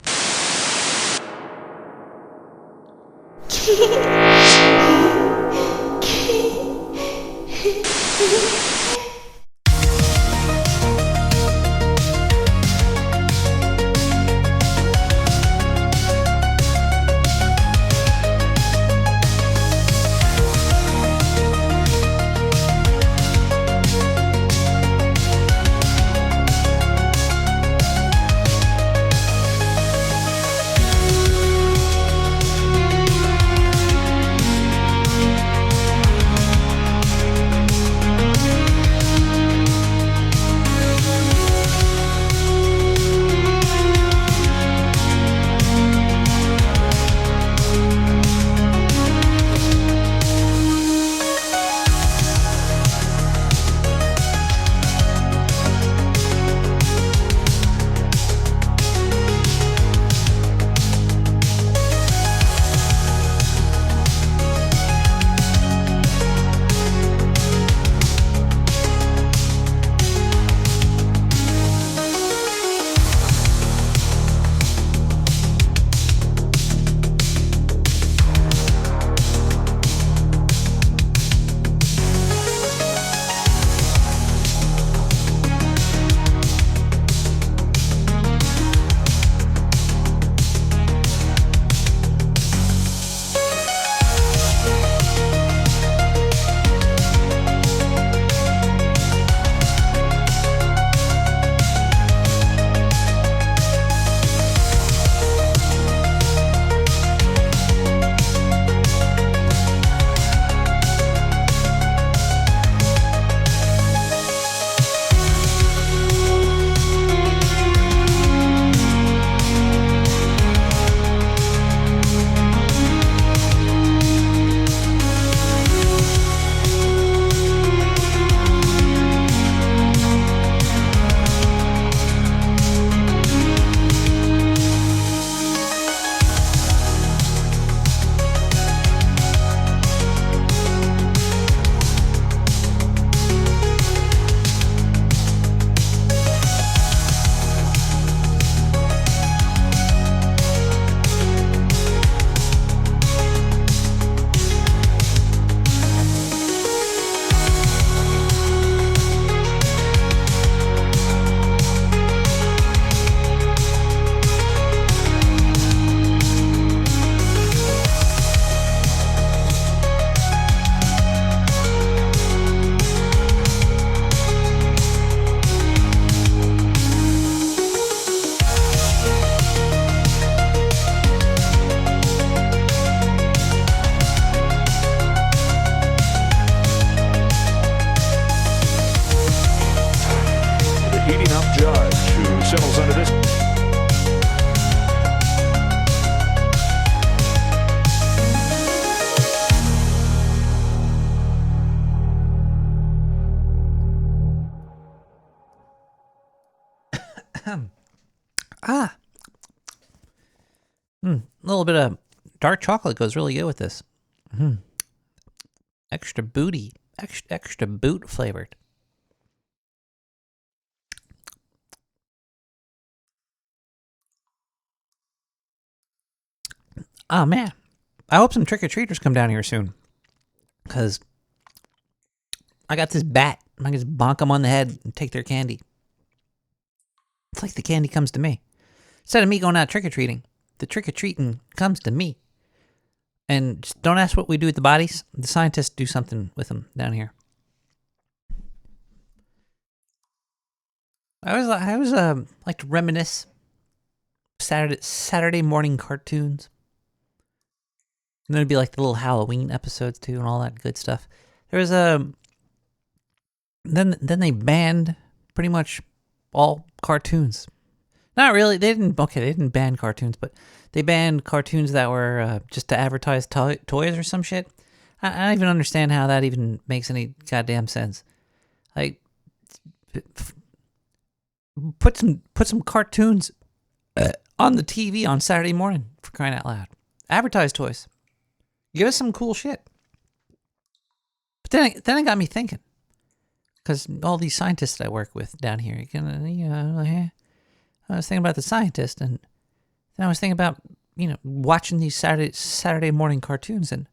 settles under this. A little bit of dark chocolate goes really good with this. Extra booty, extra boot flavored. Oh, man. I hope some trick-or-treaters come down here soon. Because I got this bat. I can just bonk them on the head and take their candy. It's like the candy comes to me. Instead of me going out trick-or-treating, the trick-or-treating comes to me. And just don't ask what we do with the bodies. The scientists do something with them down here. I always like to reminisce Saturday morning cartoons. And there'd be like the little Halloween episodes too, and all that good stuff. There was then they banned pretty much all cartoons. Not really. They didn't ban cartoons, but they banned cartoons that were just to advertise toys or some shit. I don't even understand how that even makes any goddamn sense. Like, put some cartoons on the TV on Saturday morning, for crying out loud. Advertise toys. Give us some cool shit. But then it got me thinking, because all these scientists that I work with down here, I was thinking about the scientists, and then I was thinking about watching these Saturday morning cartoons, and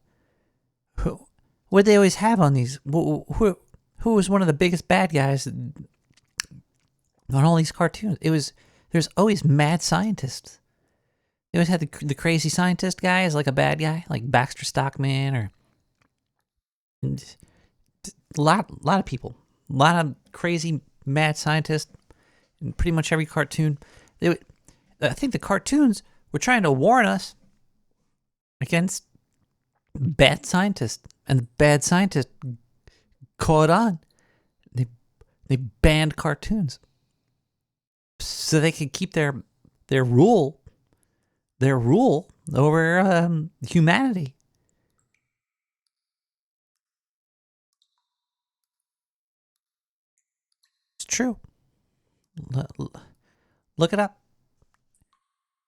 what they always have on these. Who was one of the biggest bad guys on all these cartoons? There's always mad scientists. They always had the crazy scientist guy as like a bad guy, like Baxter Stockman, or a lot of people, a lot of crazy mad scientists in pretty much every cartoon. I think the cartoons were trying to warn us against bad scientists, and the bad scientists caught on. They banned cartoons so they could keep their rule over humanity. It's true. Look it up.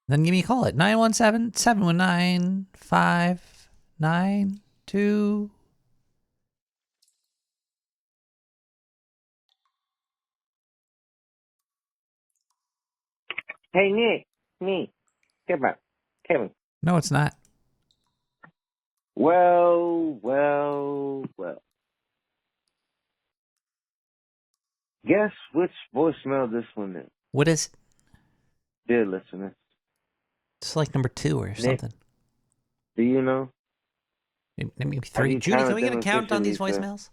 Then give me a call at 917-719-592. Hey, Nick. Me. Kevin. No, it's not. Well. Guess which voicemail this one is. What is it? Dear listener. It's like number 2 or Nick, something. Do you know? Maybe 3. Judy, can we get a count on these voicemails?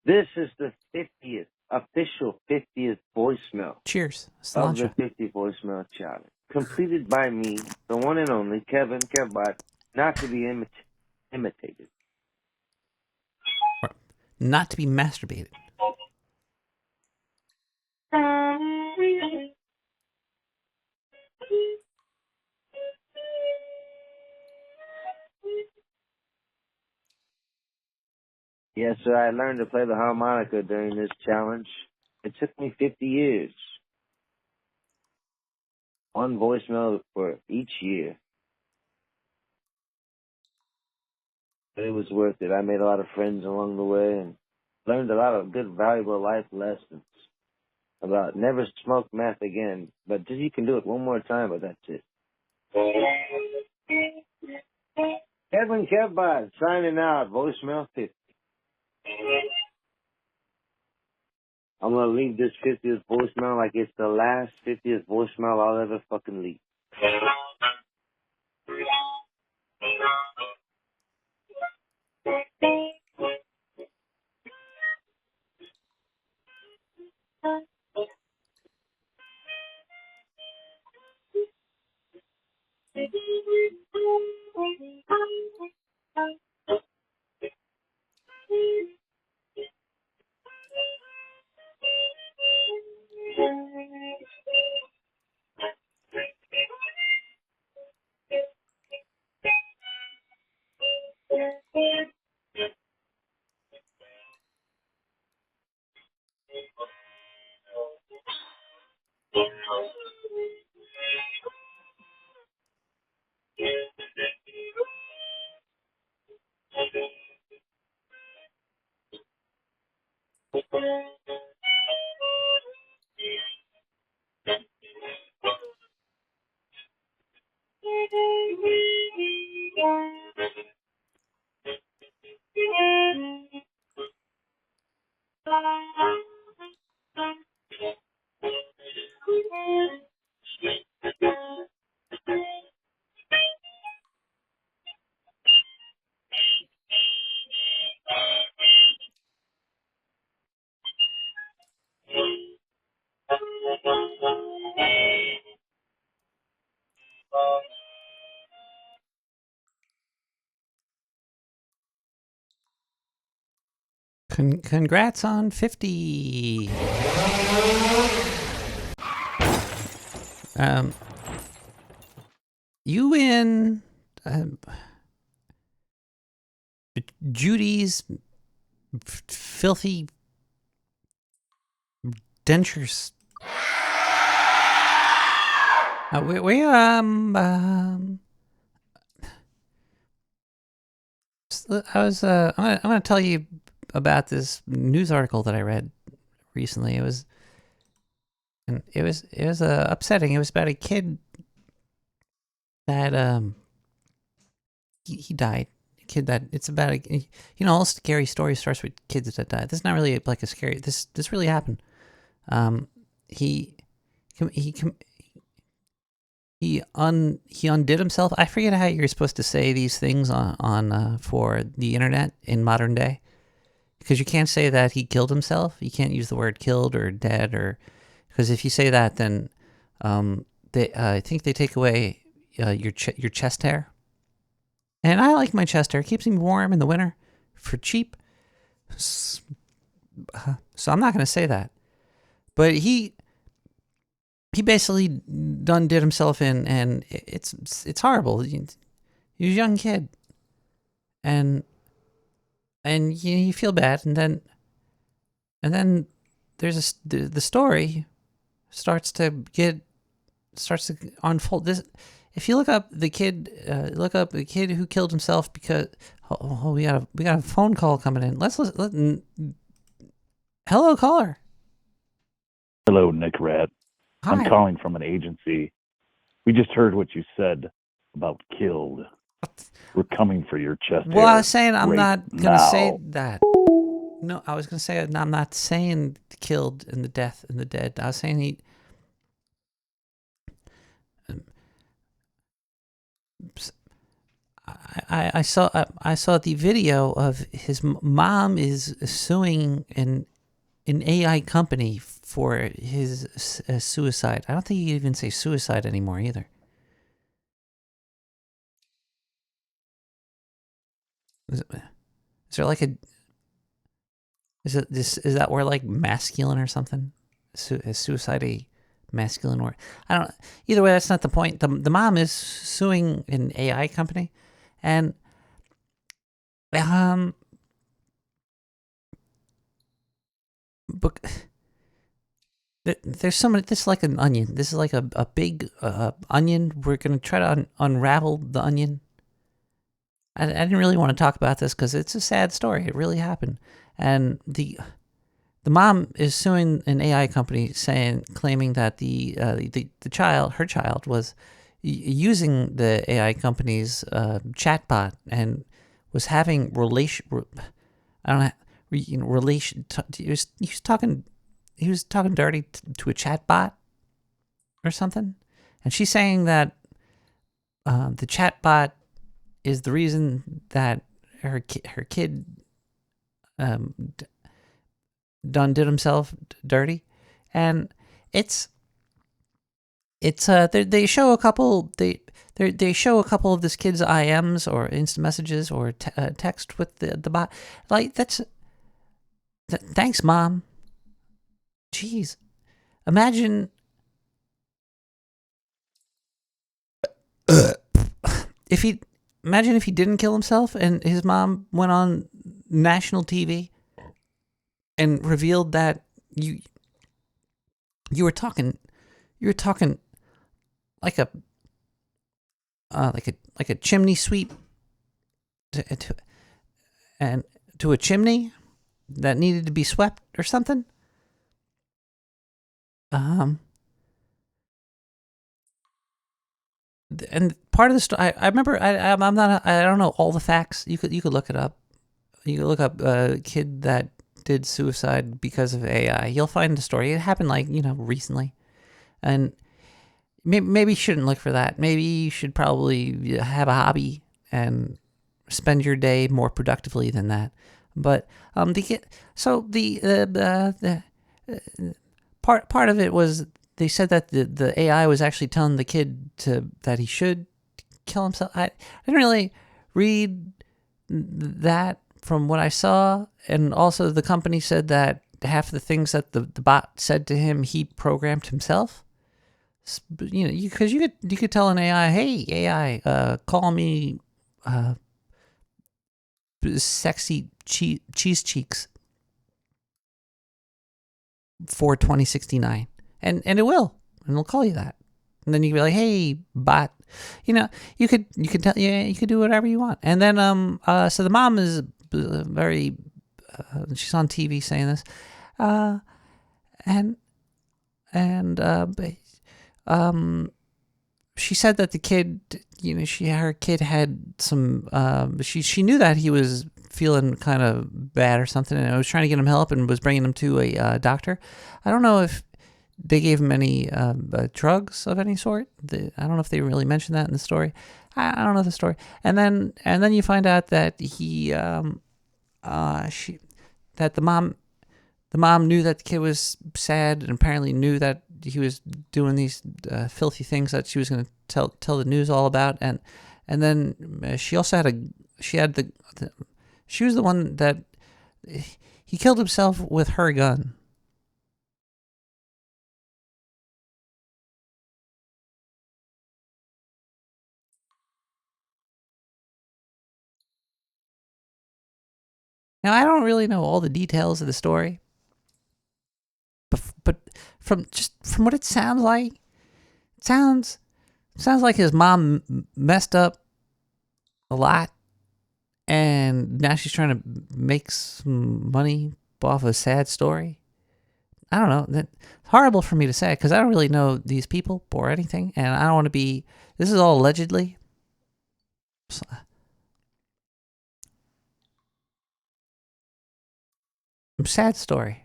This is the 50th, official 50th voicemail. Cheers. Of the 50 voicemail challenge. Completed by me, the one and only Kevbot, not to be imitated. Not to be masturbated. Yes, sir, I learned to play the harmonica during this challenge. It took me 50 years. One voicemail for each year. But it was worth it. I made a lot of friends along the way and learned a lot of good, valuable life lessons about never smoke meth again. But just you can do it one more time, but that's it. Kevbot signing out. Voicemail 50. I'm going to leave this 50th voicemail like it's the last 50th voicemail I'll ever fucking leave. Congrats on 50. You win Judy's filthy dentures. I'm gonna tell you about this news article that I read recently. It was upsetting. It was about a kid that he died. A kid that it's about all scary story starts with kids that die. This is not really like a scary. This really happened. He undid himself. I forget how you're supposed to say these things on for the internet in modern day, because you can't say that he killed himself. You can't use the word killed or dead, or because if you say that, then I think they take away your chest hair. And I like my chest hair. It keeps me warm in the winter for cheap. So I'm not going to say that. But he basically done did himself in, and it's horrible. He was a young kid, and you feel bad, and then there's the story starts to unfold. This, if you look up the kid who killed himself because we got a phone call coming in. Let's listen. Hello, caller. Hello, Nick Rat. Hi. I'm calling from an agency. We just heard what you said about killed. We're coming for your chest hair. Well, I was saying I'm right not going to say now. that. No, I was going to say I'm not saying killed and the death and the dead. I was saying he... I saw the video of his mom is suing an AI company for his suicide. I don't think you even say suicide anymore either. Is there like a... Is that word like masculine or something? Is suicide a masculine word? I don't... Either way, that's not the point. The mom is suing an AI company, and but there's so many. This is like an onion. This is like a big onion. We're gonna try to unravel the onion. I didn't really want to talk about this because it's a sad story. It really happened, and the mom is suing an AI company, claiming that her child was using the AI company's chatbot and was having he was talking dirty to a chatbot or something, and she's saying that the chatbot is the reason that her kid did himself dirty, and they show a couple they show a couple of this kid's IMs or instant messages or text with the bot. Like thanks, Mom. Jeez, imagine if he didn't kill himself and his mom went on national TV and revealed that you were talking like a chimney sweep to a chimney that needed to be swept or something. And part of the story, I remember, I don't know all the facts. You could look it up. You could look up a kid that did suicide because of AI. You'll find the story. It happened recently. And maybe you shouldn't look for that. Maybe you should probably have a hobby and spend your day more productively than that. But the part of it was they said that the AI was actually telling the kid that he should kill himself. I didn't really read that from what I saw, and also the company said that half of the things that the bot said to him, he programmed himself. You know, because you could tell an AI, hey AI, call me sexy cheese cheeks for 2069, and it will, and it'll call you that. And then you can be like, hey bot, you know, you could tell, yeah, you could do whatever you want. And then so the mom is very she's on TV saying this, and she said that the kid, you know, her kid had some she knew that he was feeling kind of bad or something, and I was trying to get him help and was bringing him to a doctor. I don't know if they gave him any drugs of any sort. I don't know if they really mentioned that in the story. I don't know the story. And then you find out that that the mom knew that the kid was sad, and apparently knew that he was doing these filthy things that she was going to tell the news all about. And then she also she was the one that he killed himself with her gun. Now, I don't really know all the details of the story, but from what it sounds like, it sounds like his mom messed up a lot, and now she's trying to make some money off a sad story. I don't know. That's horrible for me to say, because I don't really know these people or anything, and I don't want to be. This is all allegedly. So, sad story.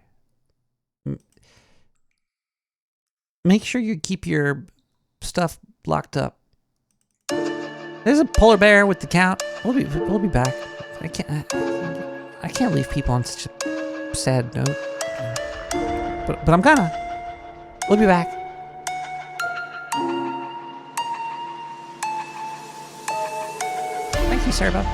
Make sure you keep your stuff locked up. There's a polar bear with the count. We'll be back. I can't leave people on such a sad note. But I'm gonna. We'll be back. Thank you, Servo.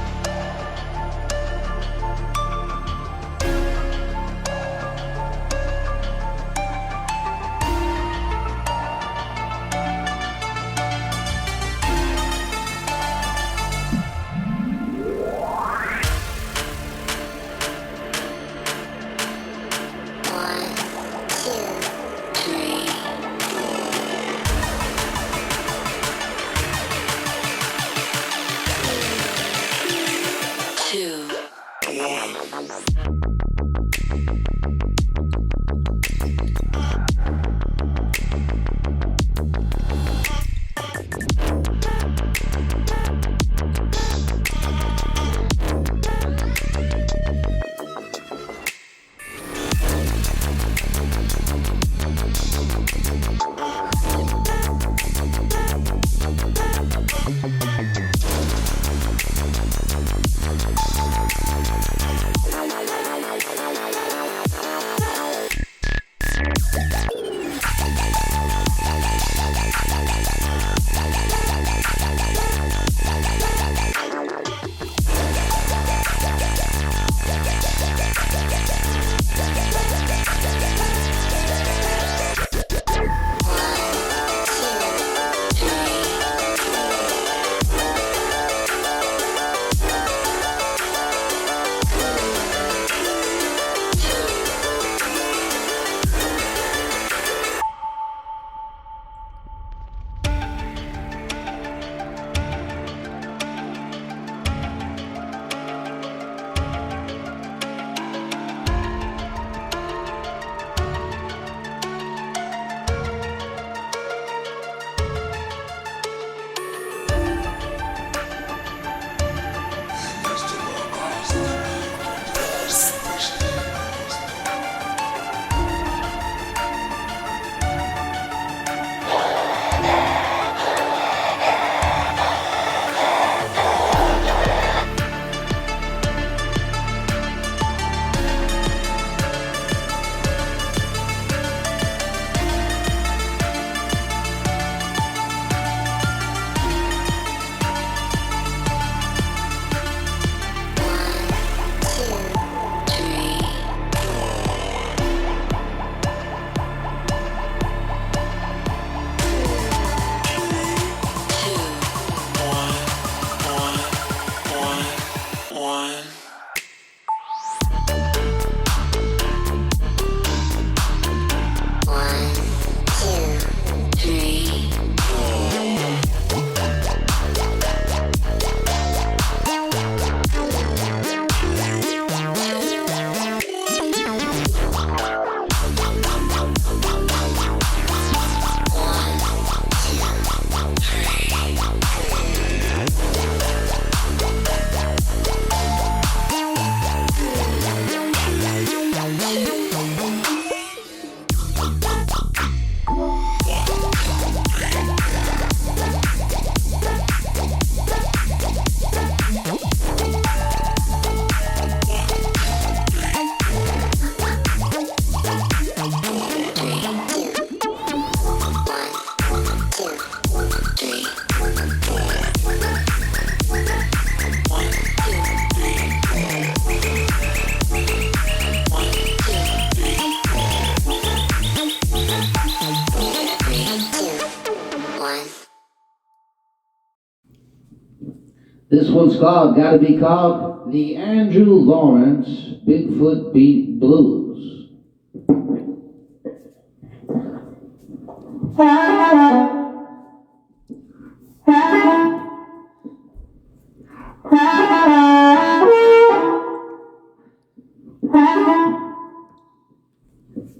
This one's gotta be called the Andrew Lawrence Bigfoot Beat Blues.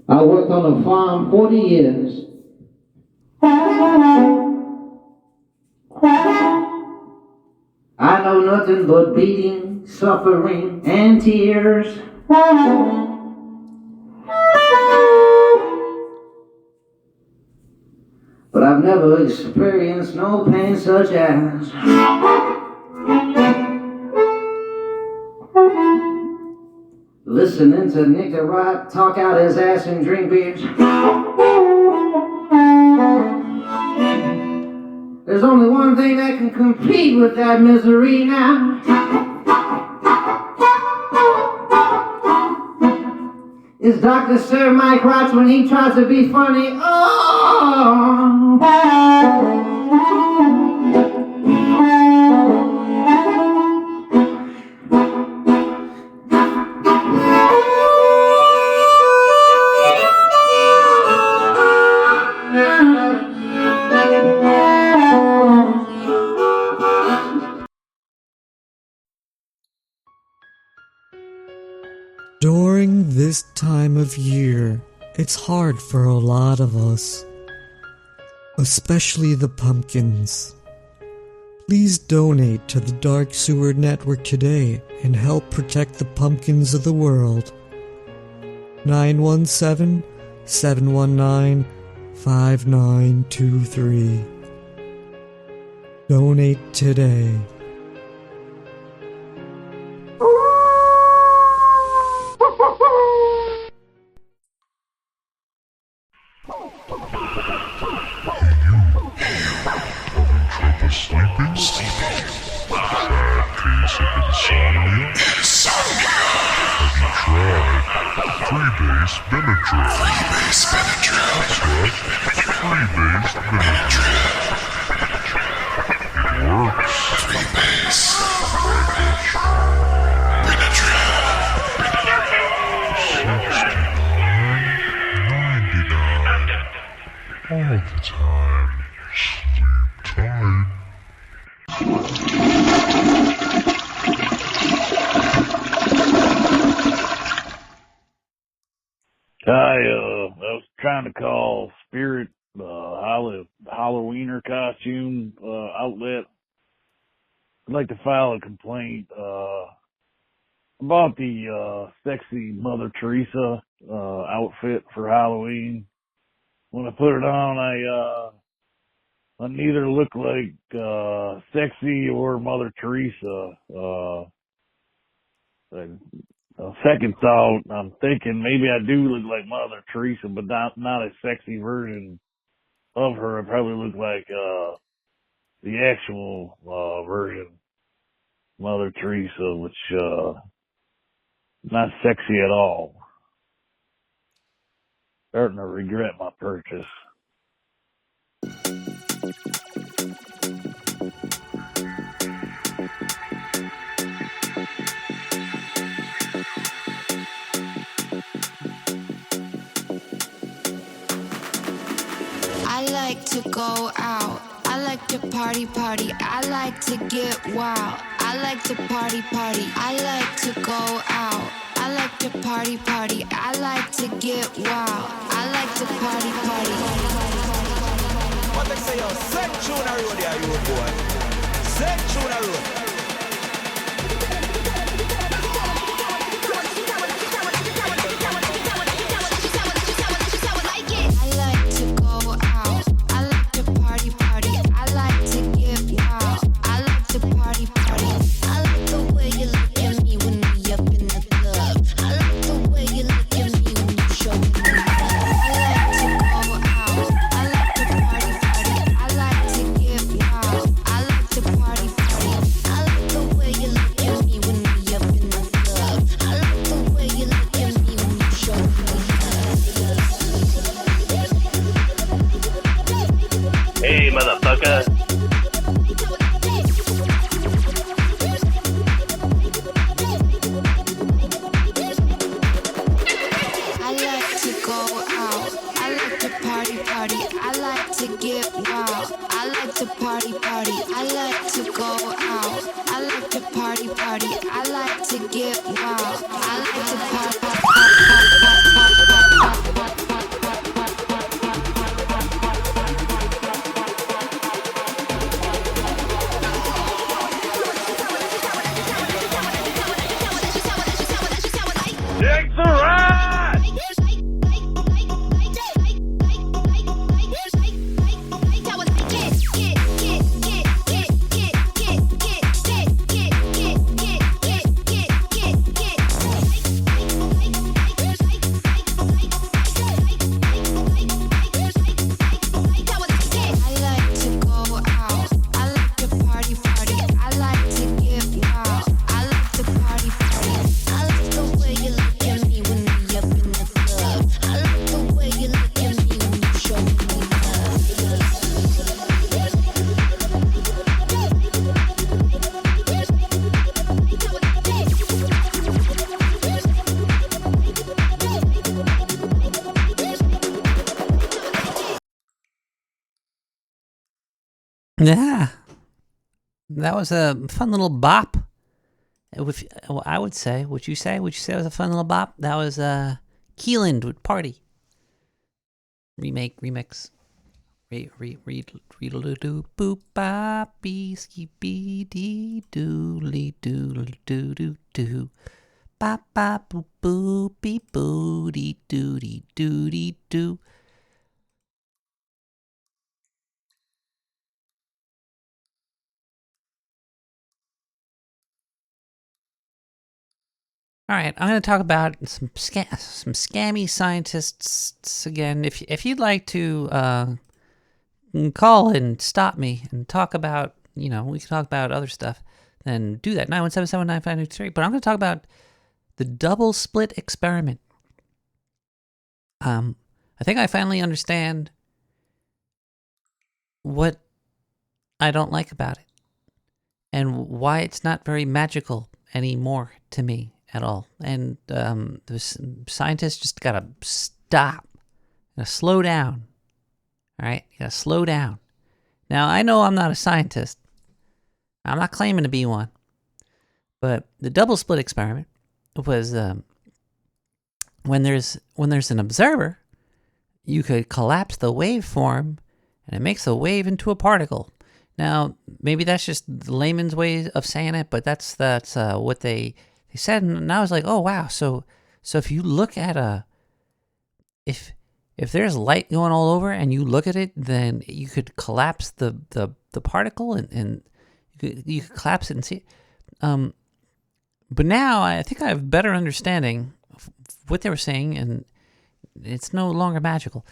I worked on a farm 40 years. I know nothing but beating, suffering, and tears. But I've never experienced no pain such as listening to Nick the Rock talk out his ass and drink beers. There's only one thing that can compete with that misery now. Is Dr. Sir Mike Roach when he tries to be funny. Oh! During this time of year, it's hard for a lot of us, especially the pumpkins. Please donate to the Dark Sewer Network today and help protect the pumpkins of the world. 917-719-5923. Donate today. I was trying to call Spirit Halloweener costume outlet. I'd like to file a complaint about the sexy Mother Teresa outfit for Halloween. When I put it on, I neither look like sexy or Mother Teresa. Second thought, I'm thinking maybe I do look like Mother Teresa, but not a sexy version of her. I probably look like the actual version, Mother Teresa, which not sexy at all. Starting to regret my purchase. I like to go out. I like to party. I like to get wild. I like to party. I like to go out. I like to party. I like to get wild. I like to party. What they say say, yo, send tune a road there, you boy. Send tune a road. Hey, motherfucker. I like to go out. I like to party. I like to get wild. I like to party. I like to go out. I like to party. I like to get wild. I like to party. Take the ride! Yeah, that was a fun little bop. I would say, would you say it was a fun little bop? That was Keeland with Party. Remix. Read-a-doo boop bop bee ski dee doodly doodly doo doo doo. Bop bop boop boop bee boo dee doody doody doo. All right, I'm going to talk about some scammy scientists again. If you'd like to call and stop me and talk about, we can talk about other stuff, then do that. 917-795-93. But I'm going to talk about the double split experiment. I think I finally understand what I don't like about it and why it's not very magical anymore to me at all. And the scientists just gotta stop. Gotta slow down. All right? You gotta slow down. Now, I know I'm not a scientist. I'm not claiming to be one. But the double split experiment was when there's an observer, you could collapse the waveform and it makes a wave into a particle. Now, maybe that's just the layman's way of saying it, but that's what they said, and I was like, oh wow. So if you look at if there's light going all over and you look at it, then you could collapse the particle and you could collapse it and see it. But now I think I have better understanding of what they were saying, and it's no longer magical.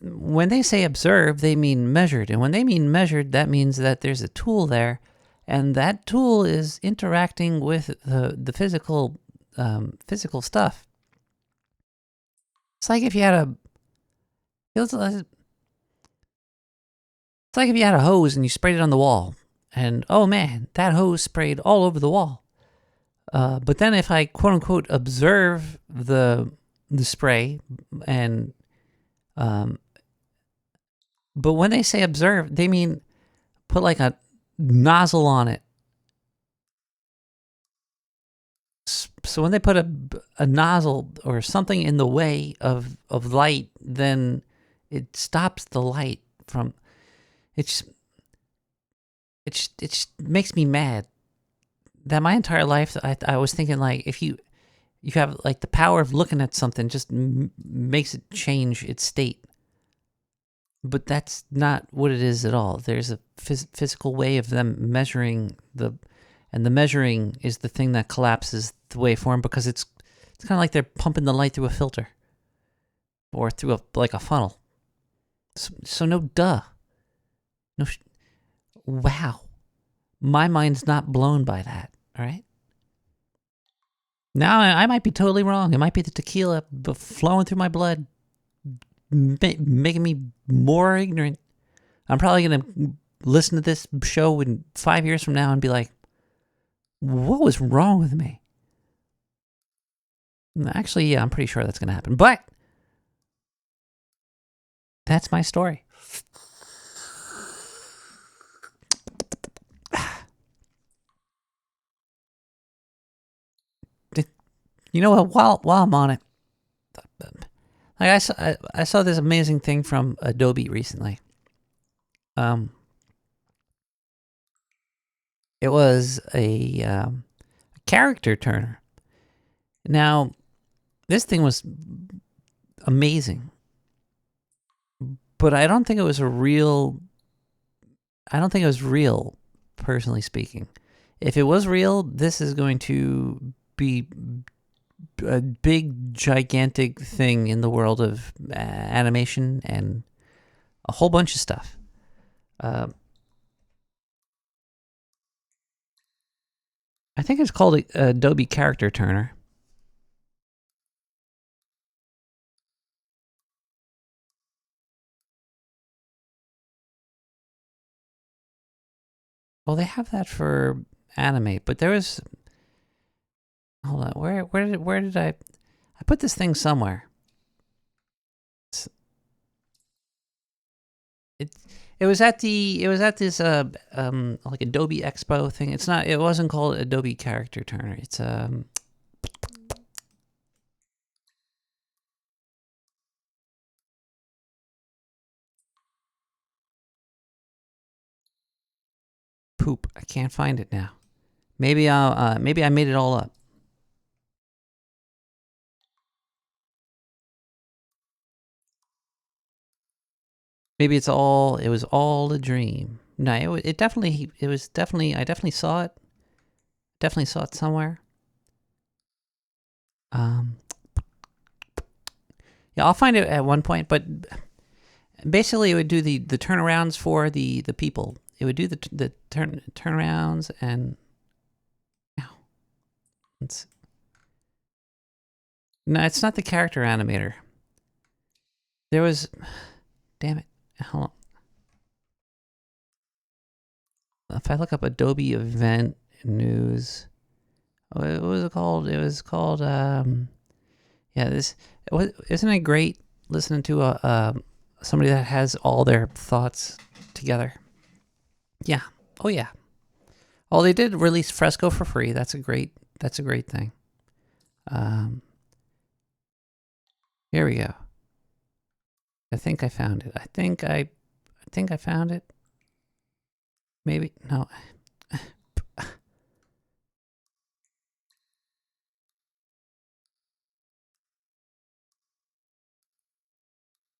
When they say observe, they mean measured, and when they mean measured, that means that there's a tool there. And that tool is interacting with the physical stuff. It's like if you had a hose and you sprayed it on the wall, and oh man, that hose sprayed all over the wall. But then if I quote unquote observe the spray, and but when they say observe, they mean put like a nozzle on it. So when they put a nozzle or something in the way of light, then it stops the light from. it just makes me mad that my entire life I was thinking like if you have like the power of looking at something just makes it change its state. But that's not what it is at all. There's a physical way of them measuring and the measuring is the thing that collapses the waveform because it's kind of like they're pumping the light through a filter or through a funnel. So no duh. No. Wow. My mind's not blown by that. All right. Now I might be totally wrong. It might be the tequila flowing through my blood, making me more ignorant. I'm probably going to listen to this show in 5 years from now and be like, what was wrong with me? Actually, yeah, I'm pretty sure that's going to happen. But that's my story. You know what? While I'm on it, like I saw this amazing thing from Adobe recently. It was a character turner. Now, this thing was amazing, but I don't think it was real, personally speaking. If it was real, this is going to be a big, gigantic thing in the world of animation and a whole bunch of stuff. I think it's called Adobe Character Turner. Well, they have that for anime, but there was. Hold on, where did I put this thing somewhere? It was at this like Adobe Expo thing. It wasn't called Adobe Character Turner. It's poop. I can't find it now. Maybe I made it all up. Maybe it was all a dream. No, I definitely saw it. Definitely saw it somewhere. Yeah, I'll find it at one point, but basically it would do the turnarounds for the people. It would do the turnarounds and no, it's not the character animator. There was, damn it. Hold on. If I look up Adobe Event News, what was it called? It was called, yeah, isn't it great listening to somebody that has all their thoughts together? Yeah. Oh, yeah. Oh, they did release Fresco for free. That's a great thing. Here we go. I think I found it. I think I found it. Maybe no.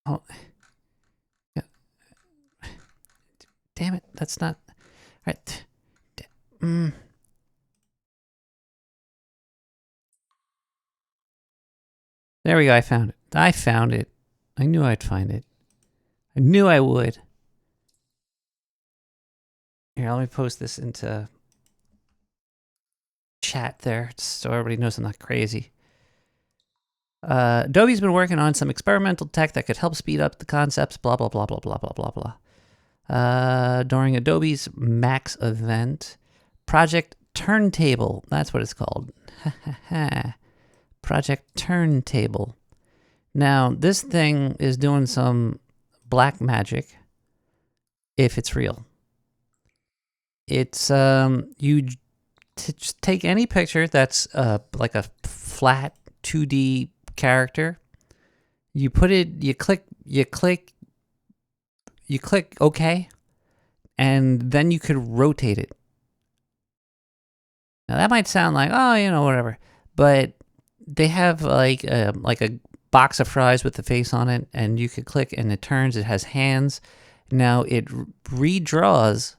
Oh, yeah. Damn it! That's not right. There we go. I found it. I knew I'd find it. I knew I would. Here, let me post this into chat there so everybody knows I'm not crazy. Adobe's been working on some experimental tech that could help speed up the concepts, blah, blah, blah, blah, blah, blah, blah, blah. During Adobe's Max event, Project Turntable, that's what it's called. Project Turntable. Now, this thing is doing some black magic, if it's real. It's, you just take any picture that's like a flat 2D character, you put it, you click OK, and then you could rotate it. Now that might sound like, oh, whatever, but they have like a box of fries with the face on it, and you could click and it turns. It has hands. Now it redraws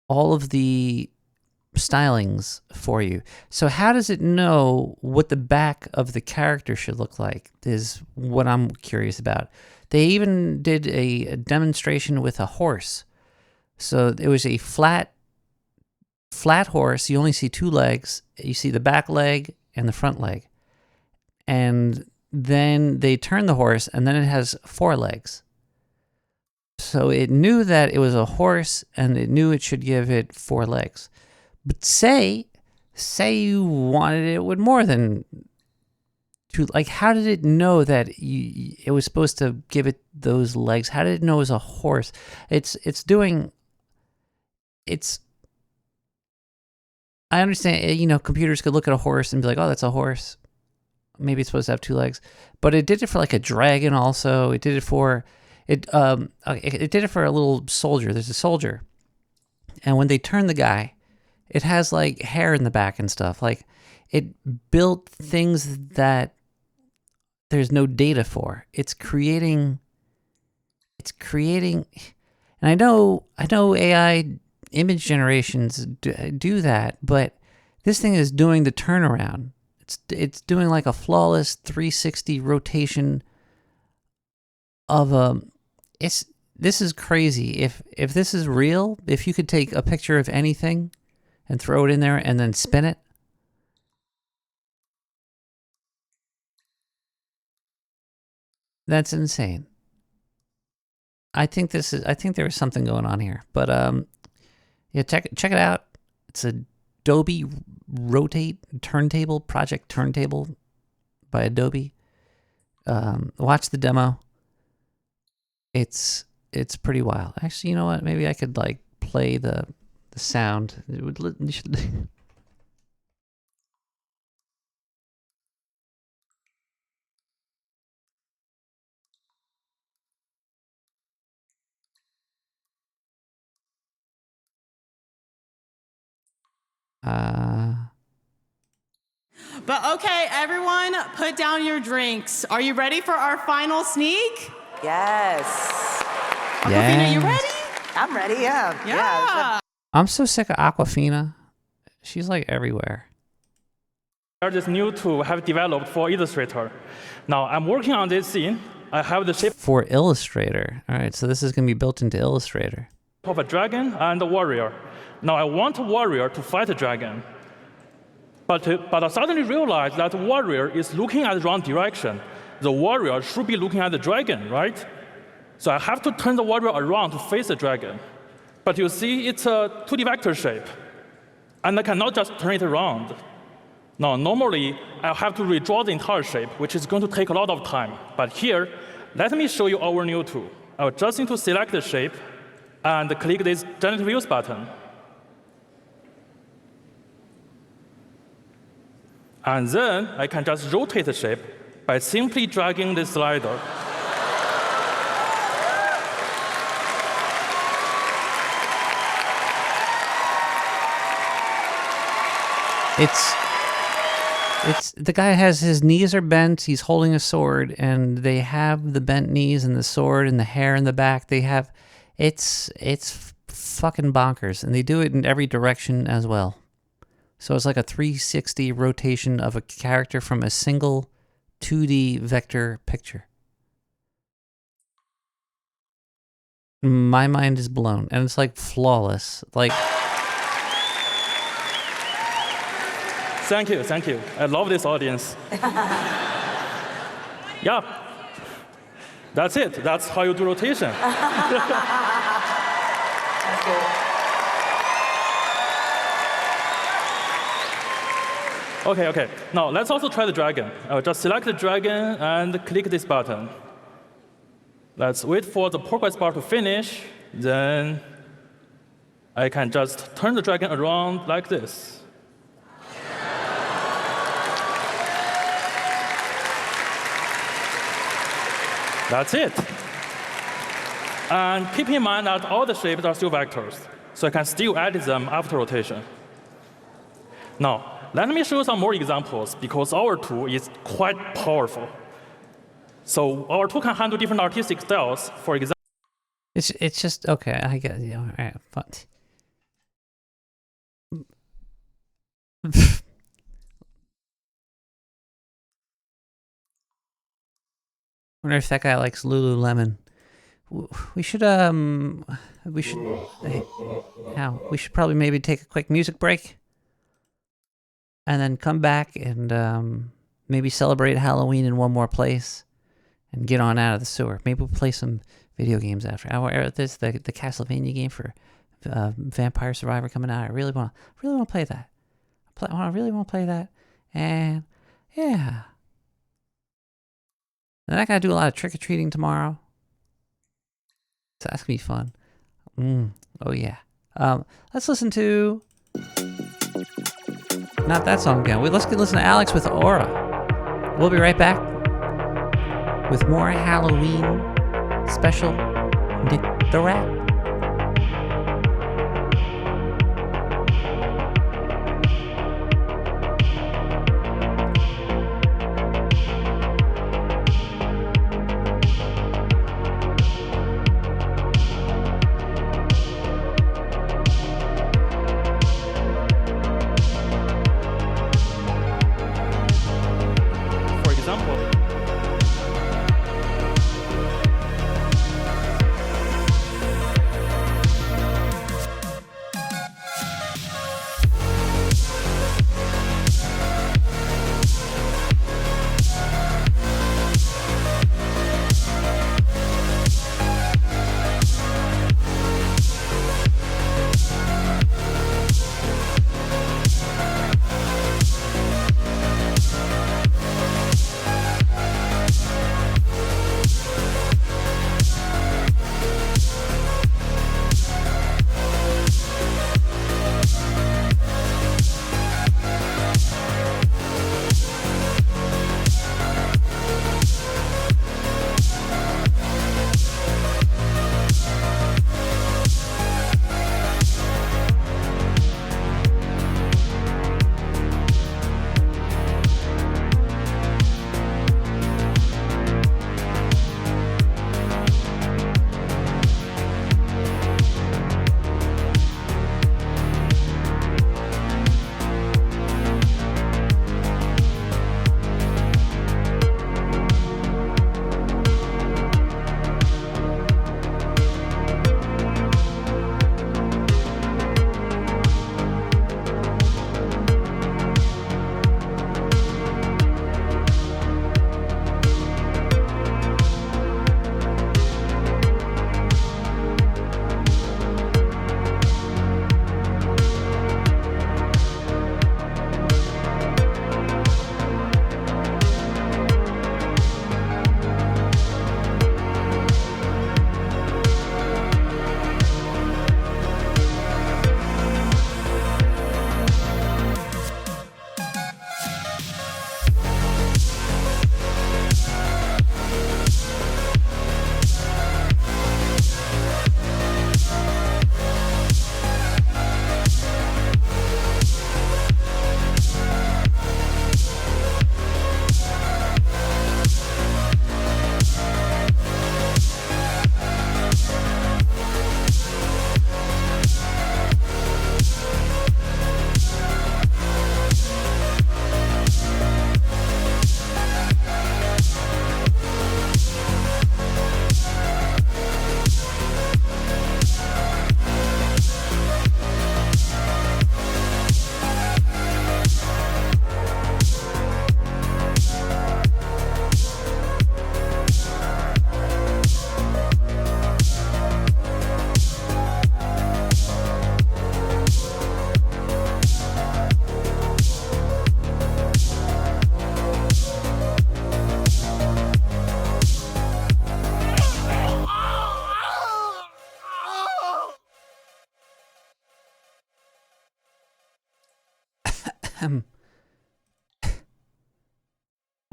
all of the stylings for you. So how does it know what the back of the character should look like is what I'm curious about. They even did a demonstration with a horse. So it was a flat horse. You only see two legs. You see the back leg and the front leg. And then they turn the horse, and then it has four legs. So it knew that it was a horse, and it knew it should give it four legs. But say you wanted it with more than two. Like, how did it know that it was supposed to give it those legs? How did it know it was a horse? I understand, computers could look at a horse and be like, oh, that's a horse. Maybe it's supposed to have two legs. But it did it for like a dragon also. It did it for it did it for a little soldier. There's a soldier. And when they turn the guy, it has like hair in the back and stuff. Like, it built things that there's no data for. It's creating, and I know AI image generations do that, but this thing is doing the turnaround. It's doing like a flawless 360 rotation of this is crazy. If this is real, if you could take a picture of anything and throw it in there and then spin it, that's insane. I think there is something going on here. But yeah, check it out. It's Adobe Rotate Turntable, Project Turntable by Adobe. Watch the demo. It's pretty wild. Actually, you know what? Maybe I could like play the sound. You should. But okay, everyone, put down your drinks. Are you ready for our final sneak? Yes. Aquafina, you ready? I'm ready, yeah. Yeah. I'm so sick of Aquafina. She's like everywhere. There's this new tool I have developed for Illustrator. Now I'm working on this scene. I have the shape For Illustrator. All right, so this is going to be built into Illustrator. of a dragon and a warrior. Now I want a warrior to fight a dragon. But I suddenly realized that the warrior is looking at the wrong direction. The warrior should be looking at the dragon, right? So I have to turn the warrior around to face the dragon. But you see, it's a 2D vector shape. And I cannot just turn it around. Now, normally, I'll have to redraw the entire shape, which is going to take a lot of time. But here, let me show you our new tool. I'll just need to select the shape and click this Generate Views button. And then I can just rotate the shape by simply dragging the slider. It's the guy has his knees are bent, he's holding a sword, and they have the bent knees and the sword and the hair in the back. They have it's fucking bonkers, and they do it in every direction as well. So it's like a 360 rotation of a character from a single 2D vector picture. My mind is blown, and it's like flawless. Like, Thank you. I love this audience. Yeah, that's it. That's how you do rotation. Okay. Now let's also try the dragon. I'll just select the dragon and click this button. Let's wait for the progress bar to finish. Then I can just turn the dragon around like this. That's it. And keep in mind that all the shapes are still vectors, so I can still edit them after rotation. Now, let me show you some more examples, because our tool is quite powerful. So our tool can handle different artistic styles. For example, it's just okay. I get all right. But wonder if that guy likes Lululemon. We should we should probably maybe take a quick music break, and then come back and maybe celebrate Halloween in one more place, and get on out of the sewer. Maybe we'll play some video games after. There's the Castlevania game for Vampire Survivor coming out. I really want to play that. I really want to play that, and yeah. And I gotta do a lot of trick or treating tomorrow. So that's gonna be fun. Oh yeah. Let's listen to not that song again. Let's listen to Alex with Aura. We'll be right back with more Halloween special Nick the Rat.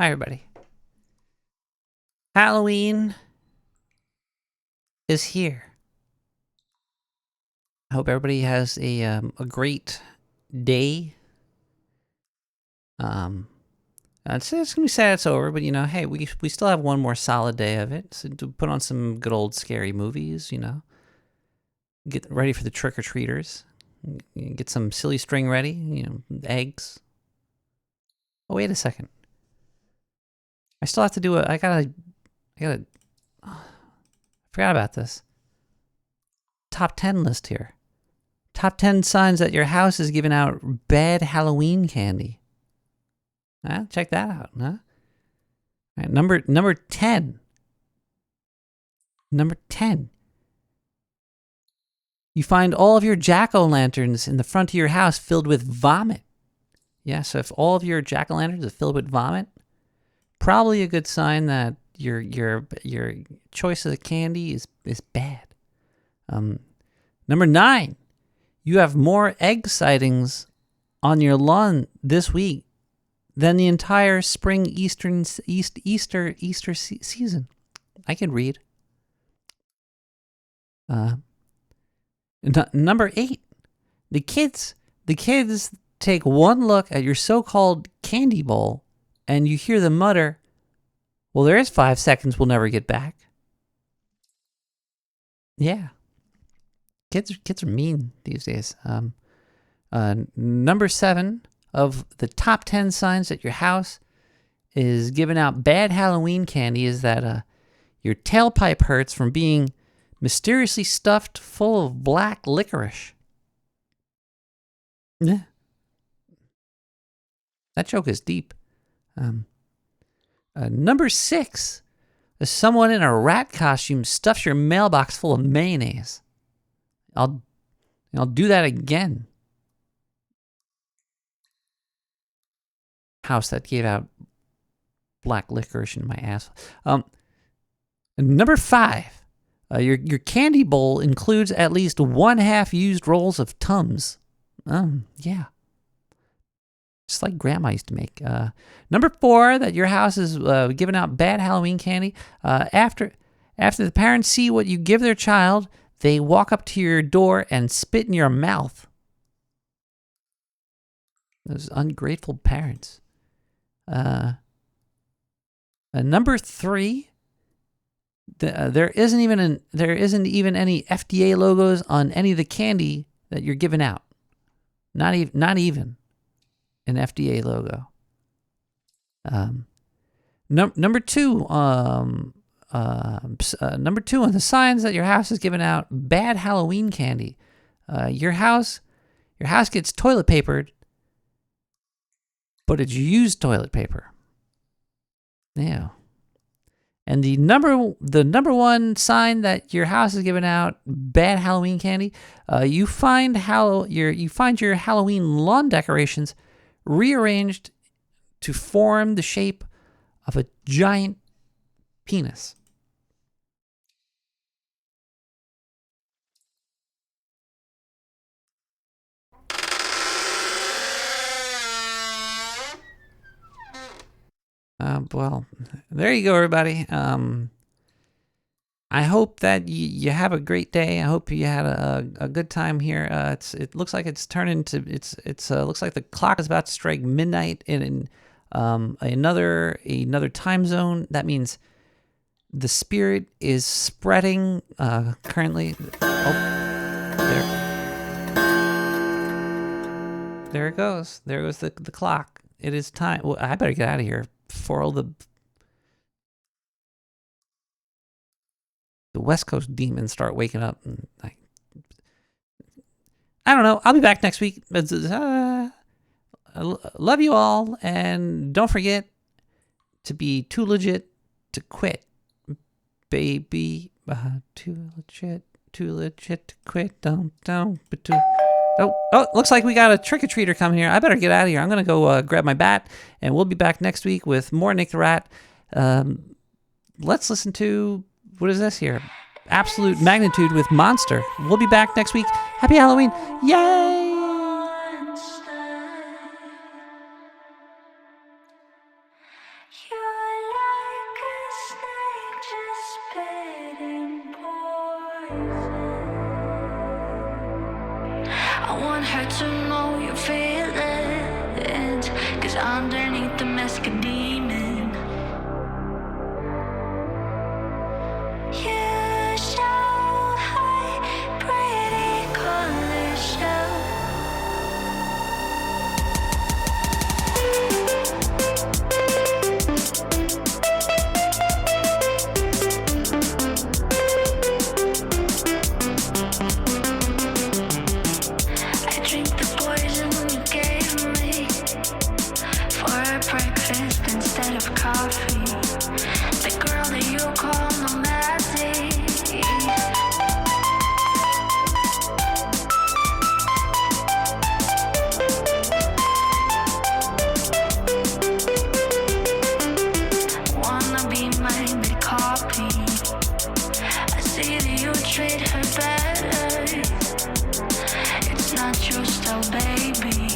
Hi, everybody. Halloween is here. I hope everybody has a great day. It's gonna be sad it's over, but hey, we still have one more solid day of it. So to put on some good old scary movies, get ready for the trick or treaters. Get some silly string ready, eggs. Oh, wait a second. I still have to do I forgot about this. Top 10 list here. Top 10 signs that your house is giving out bad Halloween candy. Check that out, huh? All right, number 10. Number 10. You find all of your jack-o'-lanterns in the front of your house filled with vomit. Yeah, so if all of your jack-o'-lanterns are filled with vomit, probably a good sign that your choice of the candy is bad. Number 9. You have more egg sightings on your lawn this week than the entire spring Easter season. I can read. Number 8. The kids take one look at your so-called candy bowl and you hear them mutter, "Well, there is 5 seconds we'll never get back." Yeah. Kids are mean these days. Number 7 of the top 10 signs that your house is giving out bad Halloween candy is that your tailpipe hurts from being mysteriously stuffed full of black licorice. Yeah. That joke is deep. Number 6 is someone in a rat costume stuffs your mailbox full of mayonnaise. I'll do that again. House that gave out black licorice in my ass. Number 5, your candy bowl includes at least 1/2 used rolls of Tums. Yeah. Just like Grandma used to make. Number 4, that your house is giving out bad Halloween candy. After the parents see what you give their child, they walk up to your door and spit in your mouth. Those ungrateful parents. Number 3, there isn't even any FDA logos on any of the candy that you're giving out. Not even an FDA logo. Number 2. Number 2 on the signs that your house is giving out bad Halloween candy. Your house gets toilet papered, but it's used toilet paper. Yeah. And the number 1 sign that your house is giving out bad Halloween candy, you find your Halloween lawn decorations rearranged to form the shape of a giant penis. Well, there you go, everybody. I hope that you have a great day. I hope you had a good time here. It looks like it's turning to looks like the clock is about to strike midnight in another time zone. That means the spirit is spreading currently. There it goes. There goes the clock. It is time. Well, I better get out of here before all the West Coast demons start waking up. And I don't know. I'll be back next week. I love you all, and don't forget to be too legit to quit, baby. Too legit to quit. Don't. Oh, looks like we got a trick-or-treater coming here. I better get out of here. I'm going to go grab my bat, and we'll be back next week with more Nick the Rat. Let's listen to, what is this here? Absolute Magnitude with Monster. We'll be back next week. Happy Halloween. Yay! You're like a snake just spitting poison. I want her to know your feelings, 'cause underneath the mask a demon. You show high, pretty colors show. I drink the poison you gave me for a breakfast instead of coffee. The girl that you call nomadic. Wanna be mine, but copy. I see that you treat her better. It's not your style, baby.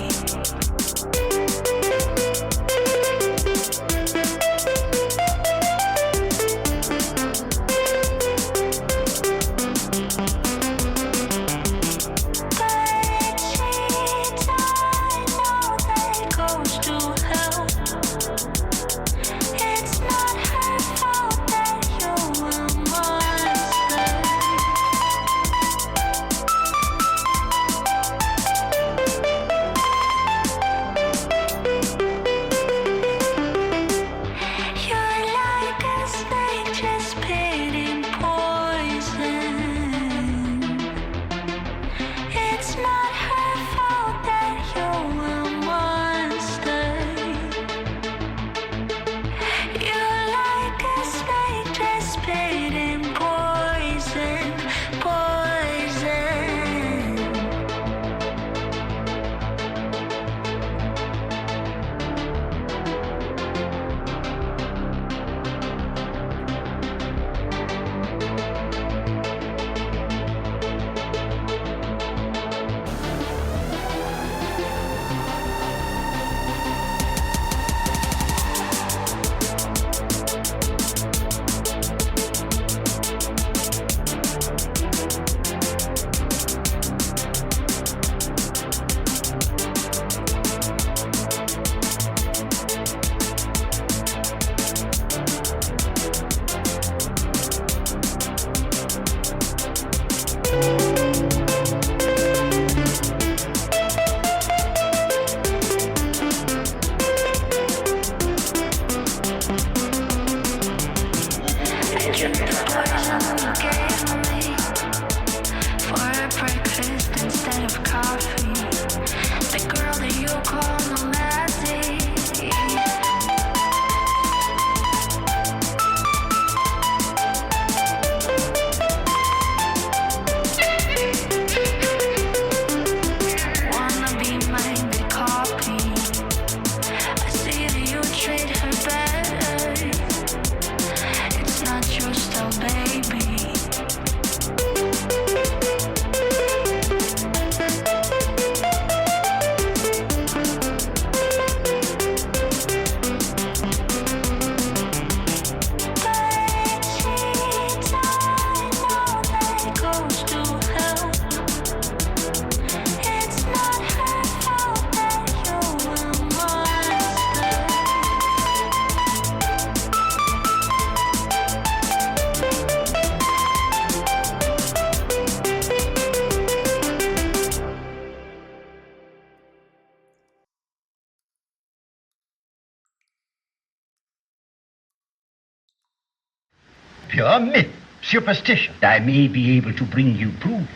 Pure myth, superstition. I may be able to bring you proof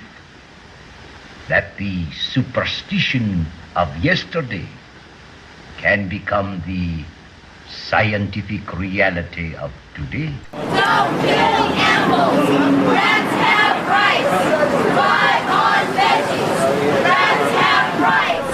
that the superstition of yesterday can become the scientific reality of today. Stop killing animals! Rats have rights! Buy on veggies! Rats have rights!